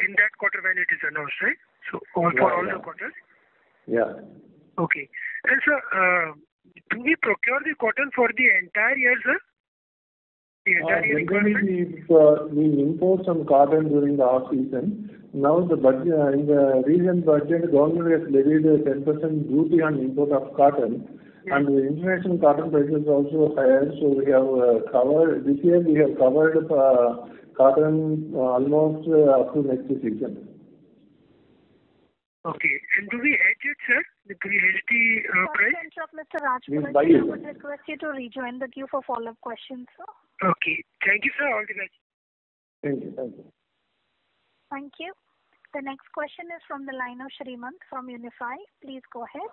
in that quarter when it is announced, right? So for all the quarters? Yeah. Okay. And sir, do we procure the cotton for the entire year, sir? The entire year requirement? We import some cotton during the off season. Now the budget, in the recent budget, the government has levied a 10% duty on import of cotton. And the international cotton prices also higher, so we have covered, this year we have covered cotton almost up to next season. Okay. And do we hedge it, sir? Do we hedge the price? Mr. Rajpura, I would request you to rejoin the queue for follow-up questions, sir. Okay. Thank you, sir. All the best. Thank you. Thank you. Thank you. The next question is from the line of Srimant from Unify. Please go ahead.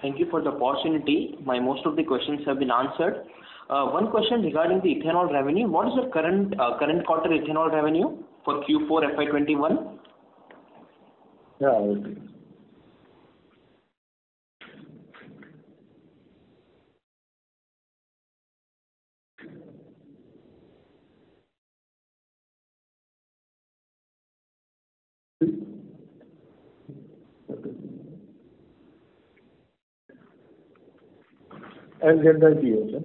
Thank you for the opportunity. Most of the questions have been answered. One question regarding the ethanol revenue. What is the current quarter ethanol revenue for Q4 FY21? Yeah, okay. I'll get that to you, sir.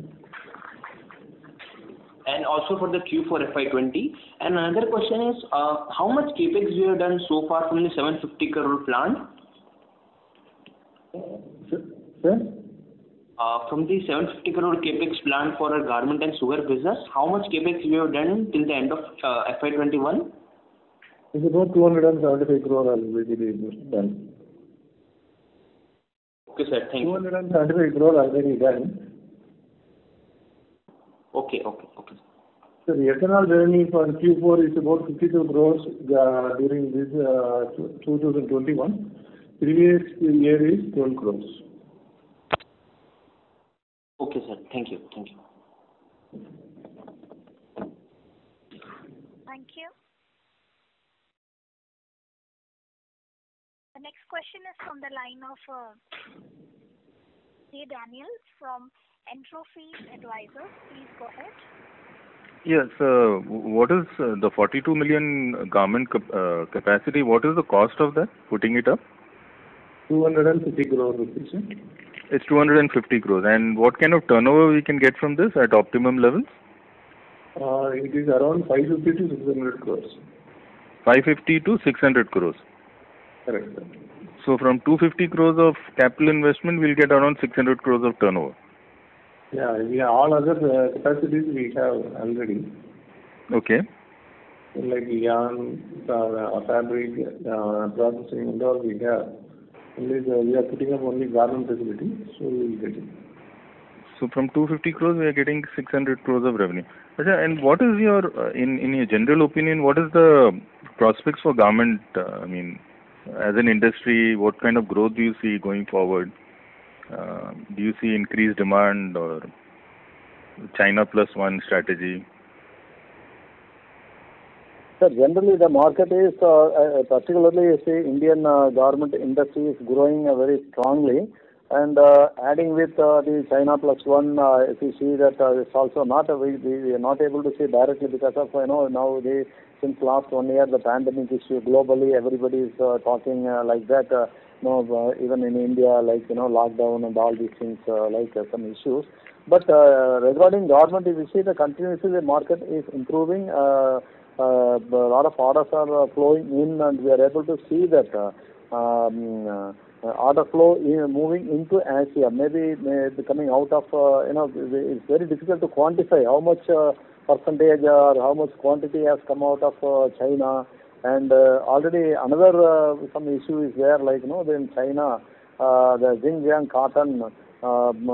And also for the Q4 FY20. And another question is, how much capex you have done so far from the 750 crore plant? Sir? From the 750 crore capex plant for our garment and sugar business, how much capex you have done till the end of FY21? It's about 275 crore already done. Okay, sir. Thank you. 275 crore already done. Okay. So the ethanol revenue for Q4 is about 52 crores during this 2021. Previous year is 12 crores. Okay, sir. Thank you. Thank you. The next question is from the line of J. Daniel from Entropy Advisors. Please go ahead. Yes, what is the 42 million garment capacity? What is the cost of that, putting it up? 250 crore rupees. It's 250 crores. And what kind of turnover we can get from this at optimum levels? It is around 550 to 600 crores. 550 to 600 crores. Correct, sir. So from 250 crores of capital investment, we'll get around 600 crores of turnover. Yeah, all other capacities we have already. Okay. Like yarn, fabric, processing and all we have. Only we are putting up only garment facility, so we will get it. So from 250 crores, we are getting 600 crores of revenue. And what is your, in your general opinion, what is the prospects for garment? As an industry, what kind of growth do you see going forward? Do you see increased demand or China plus one strategy? Sir, generally the market is, particularly you see Indian garment industry is growing very strongly, and adding with the China plus one, if you see that it's also not, we are not able to see directly because of, now since last 1 year, the pandemic issue globally, everybody is talking like that. Even in India, lockdown and all these things, some issues. But regarding government, if you see continuously the market is improving. A lot of orders are flowing in, and we are able to see that order flow moving into Asia. Maybe coming out of, it's very difficult to quantify how much percentage or how much quantity has come out of China. And already another some issue is there, in China, the Xinjiang cotton from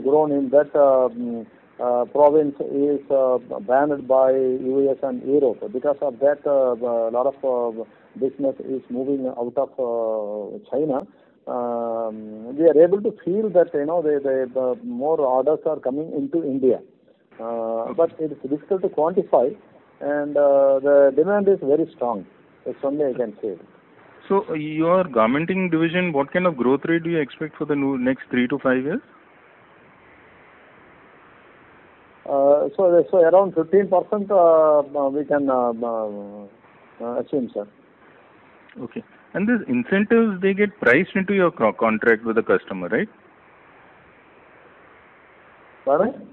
grown in that province is banned by US and Europe. Because of that, a lot of business is moving out of China. We are able to feel that the more orders are coming into India, but it is difficult to quantify. And the demand is very strong. That's only I can say. So your garmenting division, what kind of growth rate do you expect for the next 3 to 5 years? So around 15% we can assume, sir. Okay. And these incentives, they get priced into your contract with the customer, right? Pardon?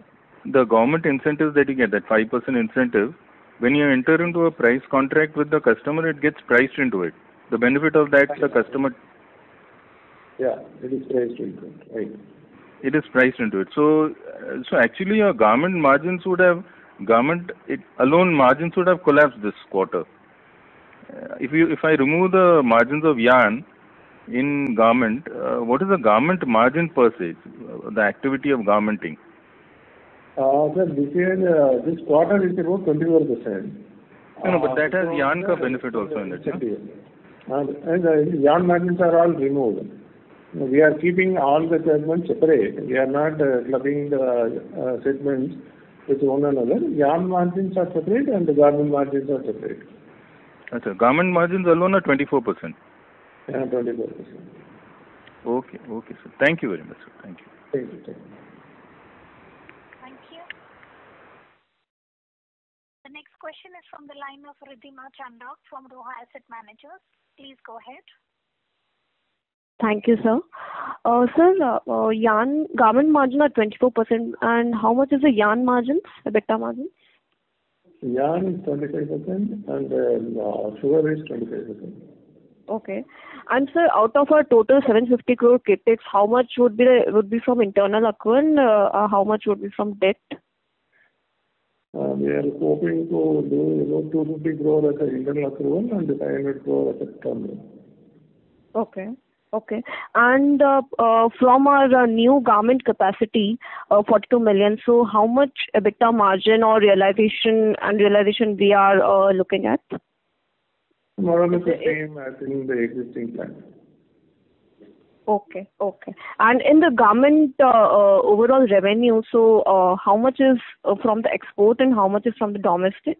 The government incentives that you get, that 5% incentive, when you enter into a price contract with the customer, it gets priced into it. The benefit of that, the customer... Yeah, it is priced into it, right. It is priced into it. So actually your garment margins would have, alone margins would have collapsed this quarter. If I remove the margins of yarn in garment, what is the garment margin per se, the activity of garmenting? Sir, this quarter is about 24%. No, but that has yarn ka benefit also in it. And yarn margins are all removed. We are keeping all the segments separate. We are not clubbing the segments with one another. Yarn margins are separate and the garment margins are separate. Okay. Garment margins alone are 24%. Yeah, 24%. Okay, sir. Thank you very much, sir. Thank you. Thank you. Thank you. The next question is from the line of Ridhima Chandak from Roha Asset Managers. Please go ahead. Thank you, sir. Sir, yarn garment margin are 24%, and how much is the yarn margins, EBITDA margins? Yarn is 25% and sugar is 25%. Okay. And sir, out of our total 750 crore capex, how much would be from internal accrual? How much would be from debt? We are hoping to do about 250 crore as an internal accrual and 500 crore as a term loan. Okay. And from our new garment capacity, 42 million, so how much EBITDA margin or realization we are looking at? More or less the same as in the existing plant. Okay. And in the garment overall revenue, so how much is from the export and how much is from the domestic?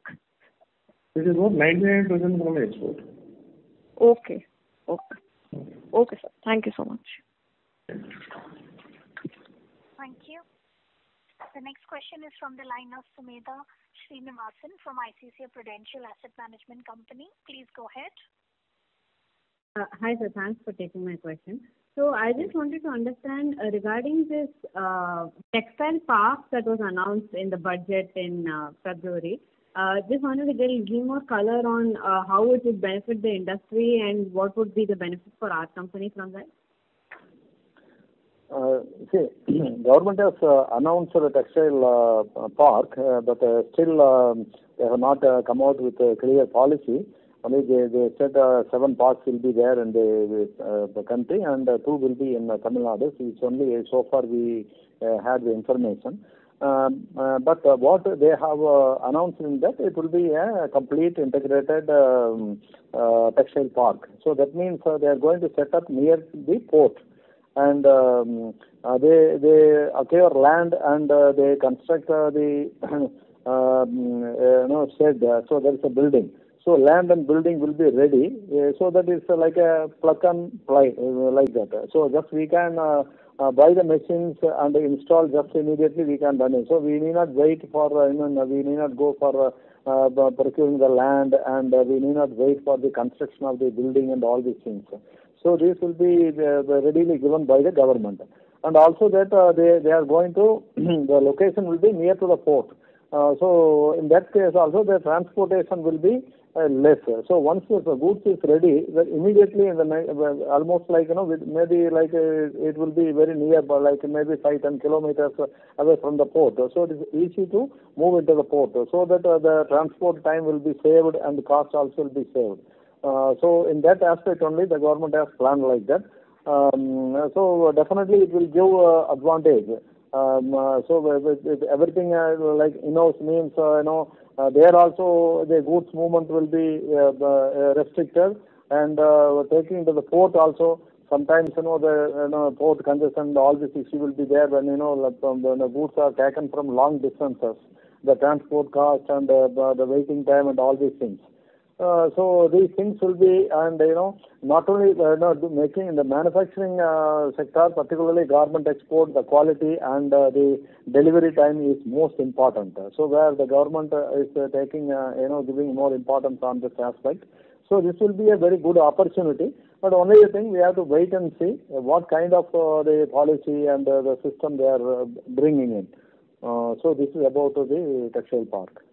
It is about 99% from export. Okay, sir. Thank you so much. Thank you. The next question is from the line of Sumedha Srinivasan from ICICI Prudential Asset Management Company. Please go ahead. Hi, sir. Thanks for taking my question. So I just wanted to understand regarding this textile park that was announced in the budget in February. Just wanted to give more color on how it would benefit the industry and what would be the benefit for our company from that. Government has announced the textile park, but still they have not come out with a clear policy. Only they said 7 parks will be there in the country and 2 will be in Tamil Nadu. So it's only so far we had the information. But what they have announced in that, it will be a complete integrated textile park. So that means they are going to set up near the port. And they acquire land and they construct the shed. So there is a building. So land and building will be ready. So that is like a plug and play like that. So just we can buy the machines and install just immediately we can run it. So we need not wait for we need not go for procuring the land and we need not wait for the construction of the building and all these things. So this will be readily given by the government. And also that they are going to, the location will be near to the port. So in that case also the transportation will be less. So once the goods is ready, immediately in the almost like maybe like it will be very near, like maybe 5-10 kilometers away from the port. So it is easy to move into the port, so that the transport time will be saved and the cost also will be saved. So in that aspect only the government has planned like that. So definitely it will give advantage. So with everything like in-house means there also the goods movement will be restricted, and taking to the port also sometimes the port congestion, all this issue will be there when when the goods are taken from long distances, the transport cost and the waiting time and all these things. So these things will be, and not only making in the manufacturing sector, particularly garment export, the quality and the delivery time is most important. So where the government is taking giving more importance on this aspect. So this will be a very good opportunity. But only thing we have to wait and see what kind of the policy and the system they are bringing in. So this is about the textile park.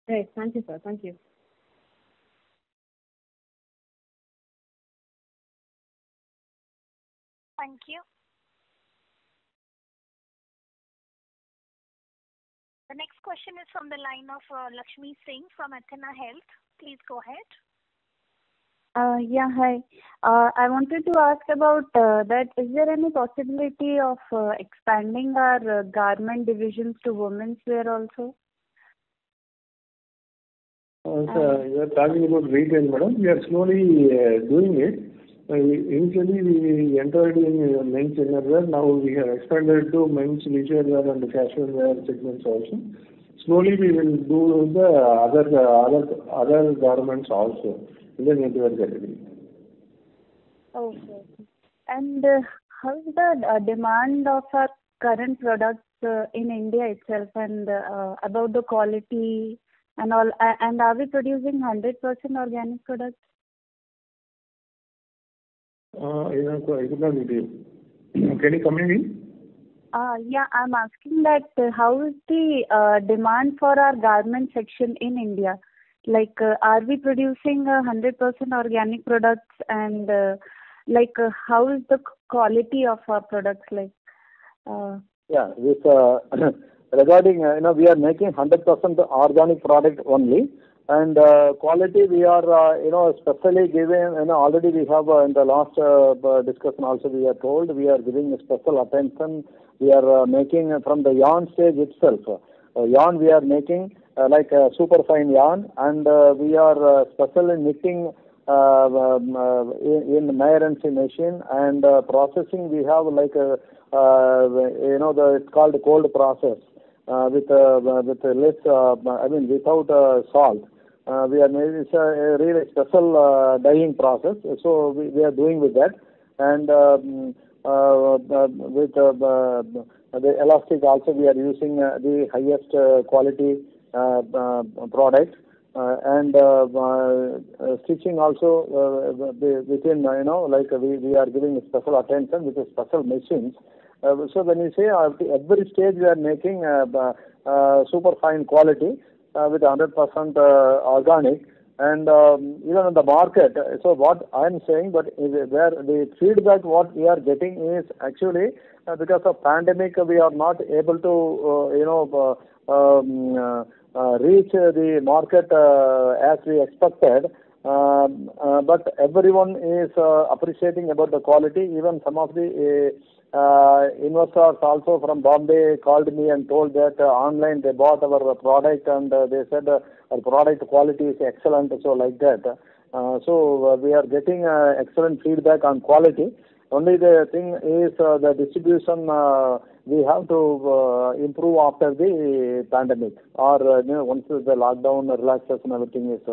Right. Thank you, sir. Thank you. Thank you. The next question is from the line of Lakshmi Singh from Athena Health. Please go ahead. Yeah, hi. I wanted to ask about that. Is there any possibility of expanding our garment divisions to women's wear also? You are talking about retail, madam. We are slowly doing it. Initially, we entered in men's innerwear. Now we have expanded to men's leisure wear and casual wear segments also. Slowly, we will do the other garments also in the knitwear category. Okay. And how is the demand of our current products in India itself, and about the quality and all? And are we producing 100% organic products? I could not get you. Can you come in? Yeah, I'm asking that how is the demand for our garment section in India? Like, are we producing 100% organic products, and how is the quality of our products like? Yeah, with regarding we are making 100% organic product only, and quality we are especially giving. Already we have in the last discussion also we are told we are giving special attention. We are making from the yarn stage itself. Yarn we are making like a super fine yarn, and we are specially knitting in Mayer&C machine, and processing we have like it's called cold process with less without salt. We are making it's a really special dyeing process, so we are doing with that, and with the elastic also we are using the highest quality product, and stitching also within we are giving special attention with the special machines. So when you say at every stage we are making super fine quality with 100% organic, and even in the market. So what I am saying, but where the feedback what we are getting is actually because of pandemic we are not able to reach the market as we expected. But everyone is appreciating about the quality. Even some of the investors also from Bombay called me and told that online they bought our product, and they said our product quality is excellent. So like that. So we are getting excellent feedback on quality. Only the thing is the distribution we have to improve after the pandemic, or once the lockdown relaxation everything is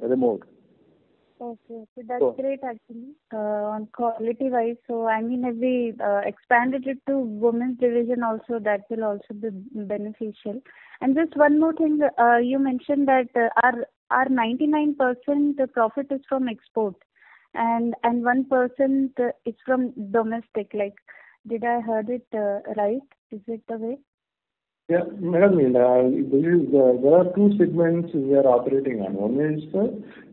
removed. Okay, so that's great actually on quality wise. So I mean, if we expanded it to women's division also, that will also be beneficial. And just one more thing, you mentioned that our 99% profit is from export, and 1% is from domestic. Like, did I heard it right? Is it the way? Yeah, madam, there are two segments we are operating on. One is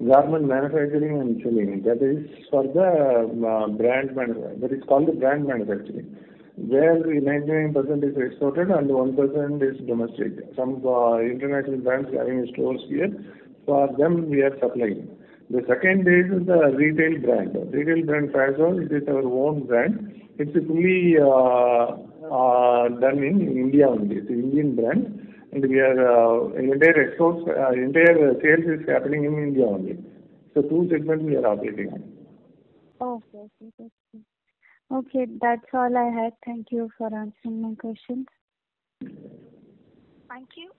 garment manufacturing and selling. That is for the that is called the brand manufacturing, where 99% is exported and 1% is domestic. Some international brands having stores here, for them we are supplying. The second is the retail brand. Retail brand Fazol, it is our own brand. It's fully done in India only. It's an Indian brand, and we are entire exports, entire sales is happening in India only. So two segments we are operating on. Okay, that's all I had. Thank you for answering my questions. Thank you.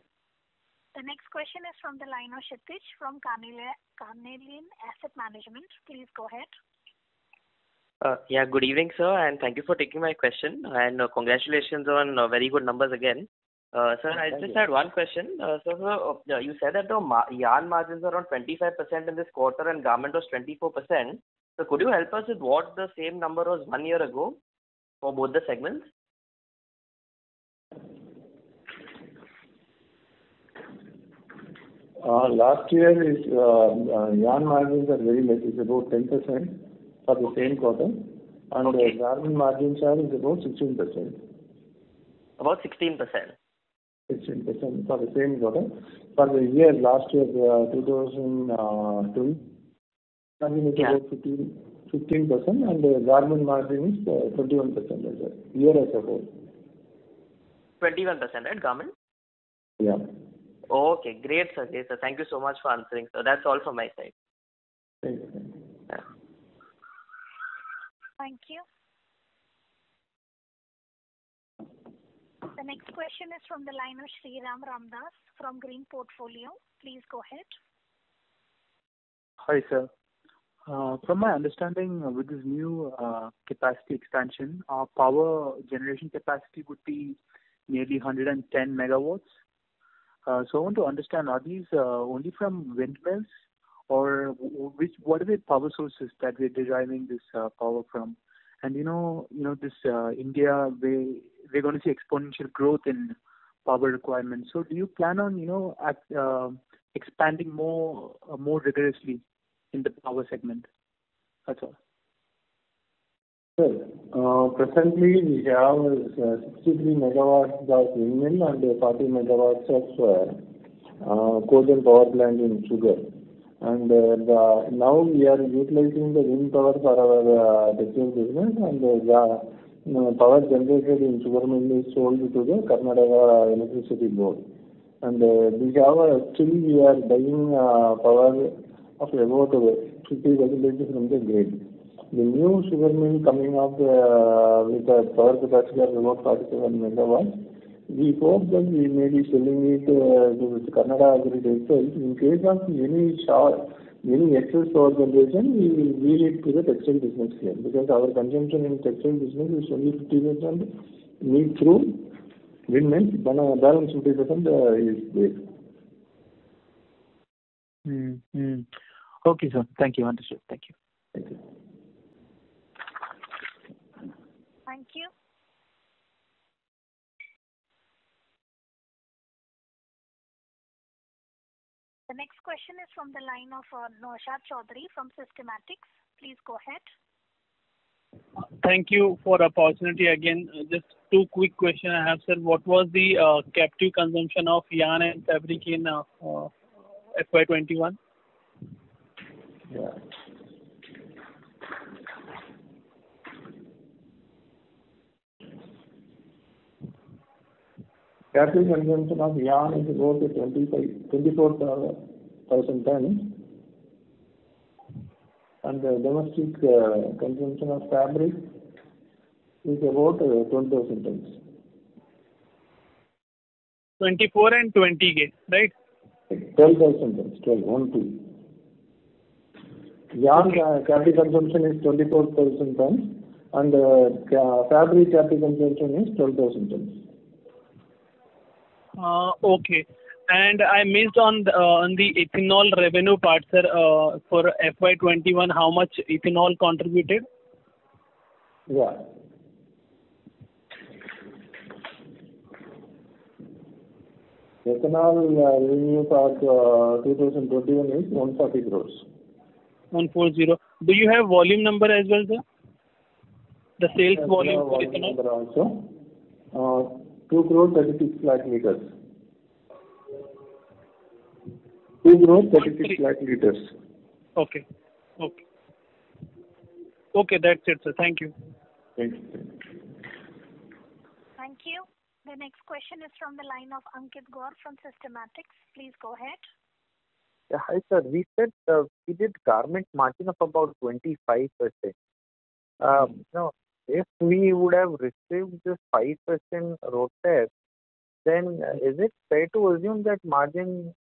The next question is from the line of Kshitij from Carnelian Asset Management. Please go ahead. Yeah, good evening, sir, and thank you for taking my question, and congratulations on very good numbers again. Sir, I just had one question. So, you said that the yarn margins are around 25% in this quarter and garment was 24%. So could you help us with what the same number was 1 year ago for both the segments? Last year is yarn margins are very less. It's about 10% for the same quarter. And the garment margin share is about 16%. About 16%. 16% for the same quarter. For the year, last year, 2020, margin is about 15%, and the garment margin is 21% as a year as a whole. 21%, right, garment? Yeah. Okay, great, sir. Great, sir. Thank you so much for answering. So that's all from my side. Thank you. Yeah. Thank you. The next question is from the line of Sriram Ramdas from Green Portfolio. Please go ahead. Hi, sir. From my understanding, with this new capacity expansion, our power generation capacity would be nearly 110 megawatts. So I want to understand, are these only from windmills, or what are the power sources that we're deriving this power from? And this India, we're going to see exponential growth in power requirements. So do you plan on expanding more rigorously in the power segment? That's all. Sure. Presently, we have 63 megawatts of windmill and 40 megawatts of cogen power plant in sugar. And now we are utilizing the wind power for our textile business, and the power generated in sugar mill is sold to the Karnataka Electricity Board. And we are buying power of about 50% from the grid. The new sugar mill coming up with a power capacity of about 47 megawatts. We hope that we may be selling it to Karnataka grid itself. In case of any excess power generation, we will wheel it to the textile business here, because our consumption in textile business is only 50% meet through windmills, balance 50% is there. Okay, sir. Thank you. Understood. Thank you. Thank you. Thank you. The next question is from the line of Naushad Chaudhary from Systematics. Please go ahead. Thank you for the opportunity again. Just two quick questions I have, sir. What was the captive consumption of yarn and fabric in FY21? Yeah. Captive consumption of yarn is about 24,000 tons, and the domestic consumption of fabric is about 12,000 tons. 24 and 20K, right? 12,000 tons, 12. Yarn captive consumption is 24,000 tons, and fabric captive consumption is 12,000 tons. Okay. And I missed on the ethanol revenue part, sir. For FY21, how much ethanol contributed? Yeah. Ethanol revenue for 2021 is 140 crores. 140. Do you have volume number as well, sir? The sales volume for ethanol? Number also. 2 crore 36 lakh liters. 2 crore 36 lakh liters. Okay. Okay, that's it, sir. Thank you. Thank you. Thank you. The next question is from the line of Ankit Gaur from Systematics. Please go ahead. Yeah, hi, sir. We said we did garment margin of about 25%. Now, if we would have received this 5% road tax, then is it fair to assume that margin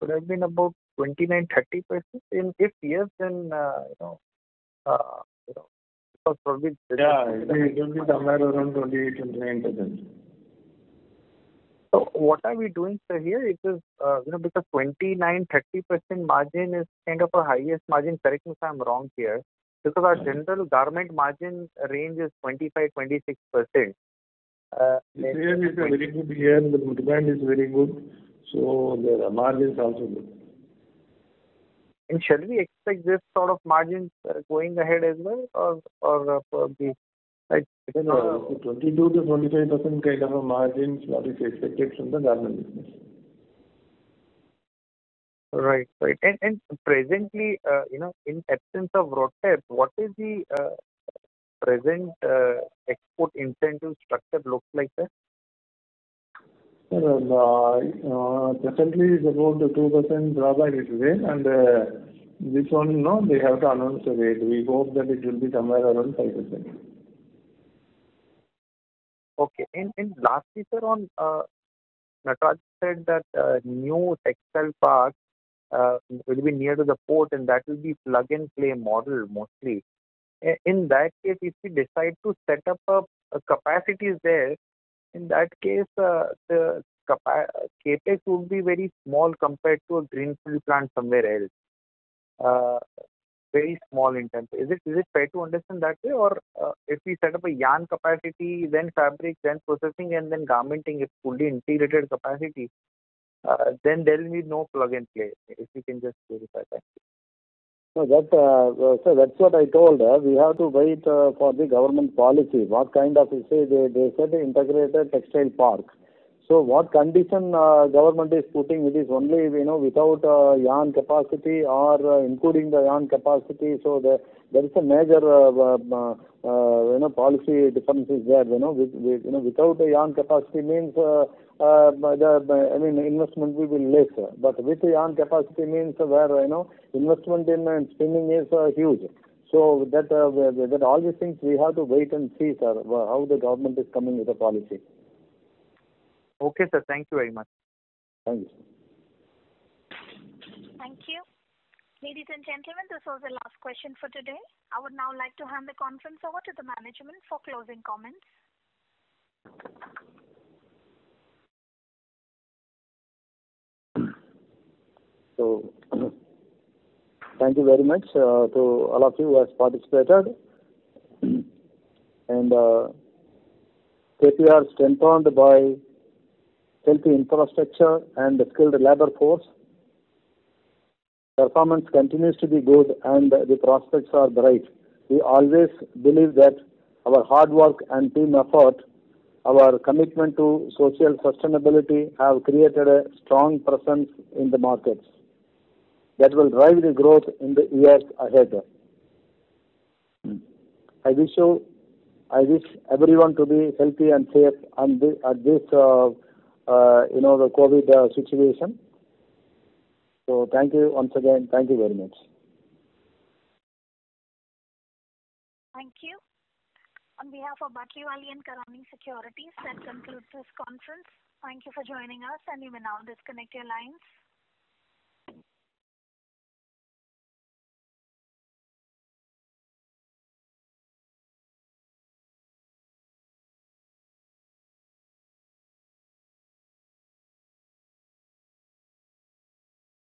could have been about 29-30%? If yes, then because probably it will be somewhere around 28-29%. So what are we doing, sir, here? It is because 29-30% margin is kind of a highest margin. Correct me if I'm wrong here. Because our general garment margin range is 25-26%. This year is a very good year. The demand is very good, so the margin is also good. And shall we expect this sort of margins going ahead as well, or probably like 22 to 25% kind of a margins what is expected from the garment business. Right. And presently, in absence of RoDTEP, what is the present export incentive structure looks like, sir? Presently is about the 2% drawback is there, and this one, no, they have to announce the rate. We hope that it will be somewhere around 5%. Okay. And lastly, sir, on Nataraj said that new textile park will be near to the port, and that will be plug and play model mostly. In that case, if we decide to set up a capacities there, in that case, the capex would be very small compared to a greenfield plant somewhere else. Very small in terms. Is it fair to understand that way, or if we set up a yarn capacity, then fabric, then processing, and then garmenting, it's fully integrated capacity, then there will be no plug and play. If you can just clarify that. No, so that's what I told. We have to wait for the government policy. What kind of, they said integrated textile park. So what condition government is putting, it is only, without yarn capacity or including the yarn capacity. So there is a major, policy differences there. Without the yarn capacity means, investment will be less. But with the yarn capacity means where, investment in spinning is huge. So that all these things we have to wait and see, sir, how the government is coming with a policy. Okay, sir. Thank you very much. Thank you. Thank you. Ladies and gentlemen, this was the last question for today. I would now like to hand the conference over to the management for closing comments. So, thank you very much to all of you who have participated. And KPR strengthened by healthy infrastructure and skilled labor force. Performance continues to be good and the prospects are bright. We always believe that our hard work and team effort, our commitment to social sustainability have created a strong presence in the markets that will drive the growth in the years ahead. I wish everyone to be healthy and safe at this the COVID situation. So thank you once again. Thank you very much. Thank you. On behalf of Batliwali and Karani Securities, that concludes this conference. Thank you for joining us, and you may now disconnect your lines.